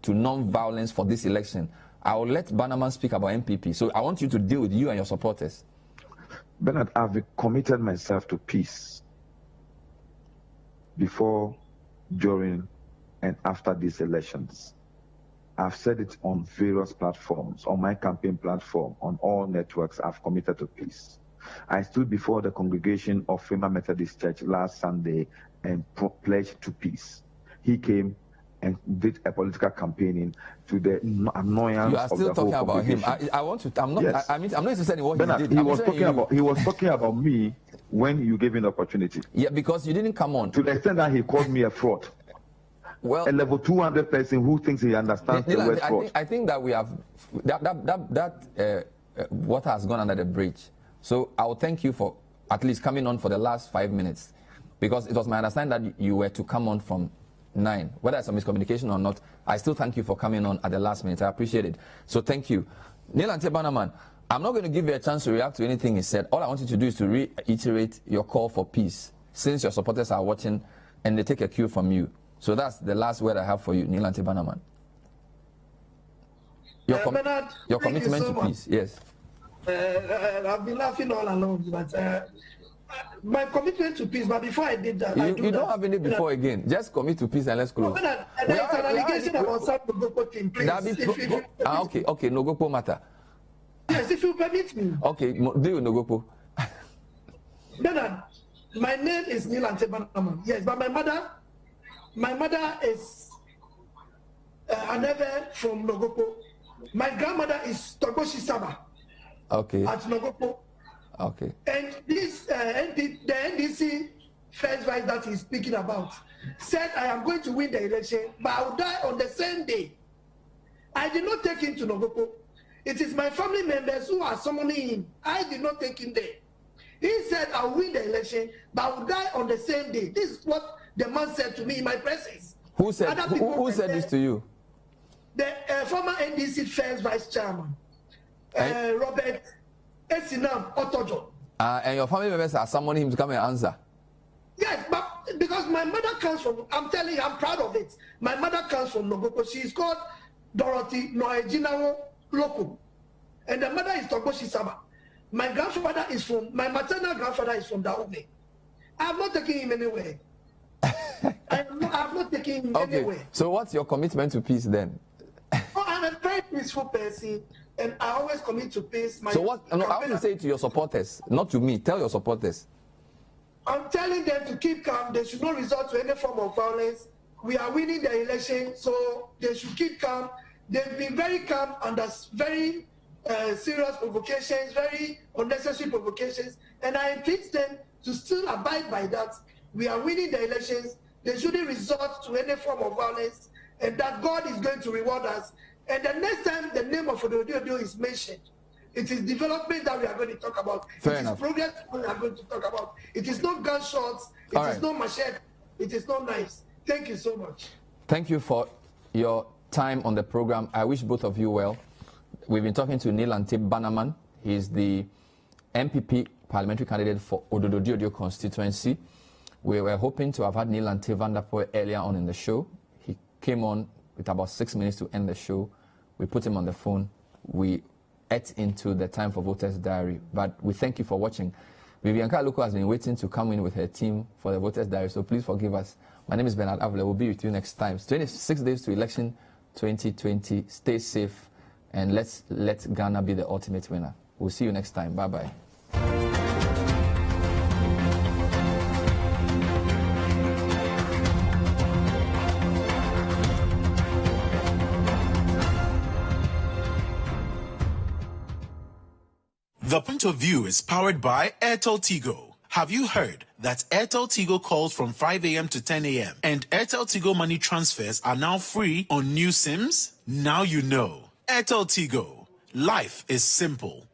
to non-violence for this election? I will let Bannerman speak about MPP. So I want you to deal with you and your supporters. Bernard, I've committed myself to peace before, during, and after these elections. I've said it on various platforms, on my campaign platform, on all networks. I've committed to peace. I stood before the congregation of Famer Methodist Church last Sunday and pledged to peace. He came and did a political campaigning to the annoyance. You are still talking about him. I want to. I'm not. Yes. I'm not interested in what Bernard, he did. He was talking about me when you gave him the opportunity. Yeah, because you didn't come on. To the extent that he called me a fraud. Well, a level 200 person who thinks he understands the word fraud. I think that we have that water has gone under the bridge. So I will thank you for at least coming on for the last 5 minutes, because it was my understanding that you were to come on from 9. Whether it's a miscommunication or not, I still thank you for coming on at the last minute. I appreciate it. So thank you. Nii Lantey Bannerman, I'm not going to give you a chance to react to anything he said. All I want you to do is to reiterate your call for peace, since your supporters are watching and they take a cue from you. So that's the last word I have for you, Nii Lantey Bannerman. Your commitment to peace, yes. I've been laughing all along, but my commitment to peace, but before I did that, you don't have any before again. Just commit to peace and let's close. There's an allegation about some Nogopo team, please. Okay, Nogopo matter. Yes, if you permit me. Okay, deal with Nogopo. Bernard, my name is Nii Lante Vanderpuye. Yes, but my mother is Aneve from Nogopo. My grandmother is Togoshi Saba. Okay. At Nogopo. Okay. And this the NDC first vice that he's speaking about said, I am going to win the election, but I will die on the same day. I did not take him to Nogopo. It is my family members who are summoning him. I did not take him there. He said, I will win the election, but I will die on the same day. This is what the man said to me in my presence. Who said this to you? The former NDC first vice chairman, Robert Esinam Otojo. And your family members are summoning him to come and answer? Yes, but because my mother comes from, I'm telling you, I'm proud of it. My mother comes from Nogopo. She is called Dorothy Noejinawo Loko. And the mother is Togoshi Saba. My grandfather is from, my maternal grandfather is from Daome. I have not taken him anywhere. I have not taken him anywhere. So what's your commitment to peace then? Oh, I'm a very peaceful person, and I always commit to peace. So what? No, I want to say to your supporters, not to me. Tell your supporters. I'm telling them to keep calm. They should not resort to any form of violence. We are winning the election, so they should keep calm. They've been very calm under very serious provocations, very unnecessary provocations, and I implore them to still abide by that. We are winning the elections. They shouldn't resort to any form of violence, and that God is going to reward us. And the next time the name of Odododiodio is mentioned, it is development that we are going to talk about. It is progress we are going to talk about. It is not gunshots. It is not machete. It is not knives. Thank you so much. Thank you for your time on the program. I wish both of you well. We've been talking to Nii Lantey Bannerman. He's the MPP parliamentary candidate for Odododiodio Constituency. We were hoping to have had Nii Lantey Vanderpuye earlier on in the show. He came on with about 6 minutes to end the show. We put him on the phone. We ate into the time for Voters Diary. But we thank you for watching. Vivianka Luko has been waiting to come in with her team for the Voters Diary, so please forgive us. My name is Bernard Avle. We'll be with you next time. It's 26 days to election 2020. Stay safe, and let's let Ghana be the ultimate winner. We'll see you next time. Bye-bye. The Point of View is powered by Airtel Tigo. Have you heard that Airtel Tigo calls from 5 a.m. to 10 a.m. and Airtel Tigo money transfers are now free on new SIMs? Now you know. Airtel Tigo. Life is simple.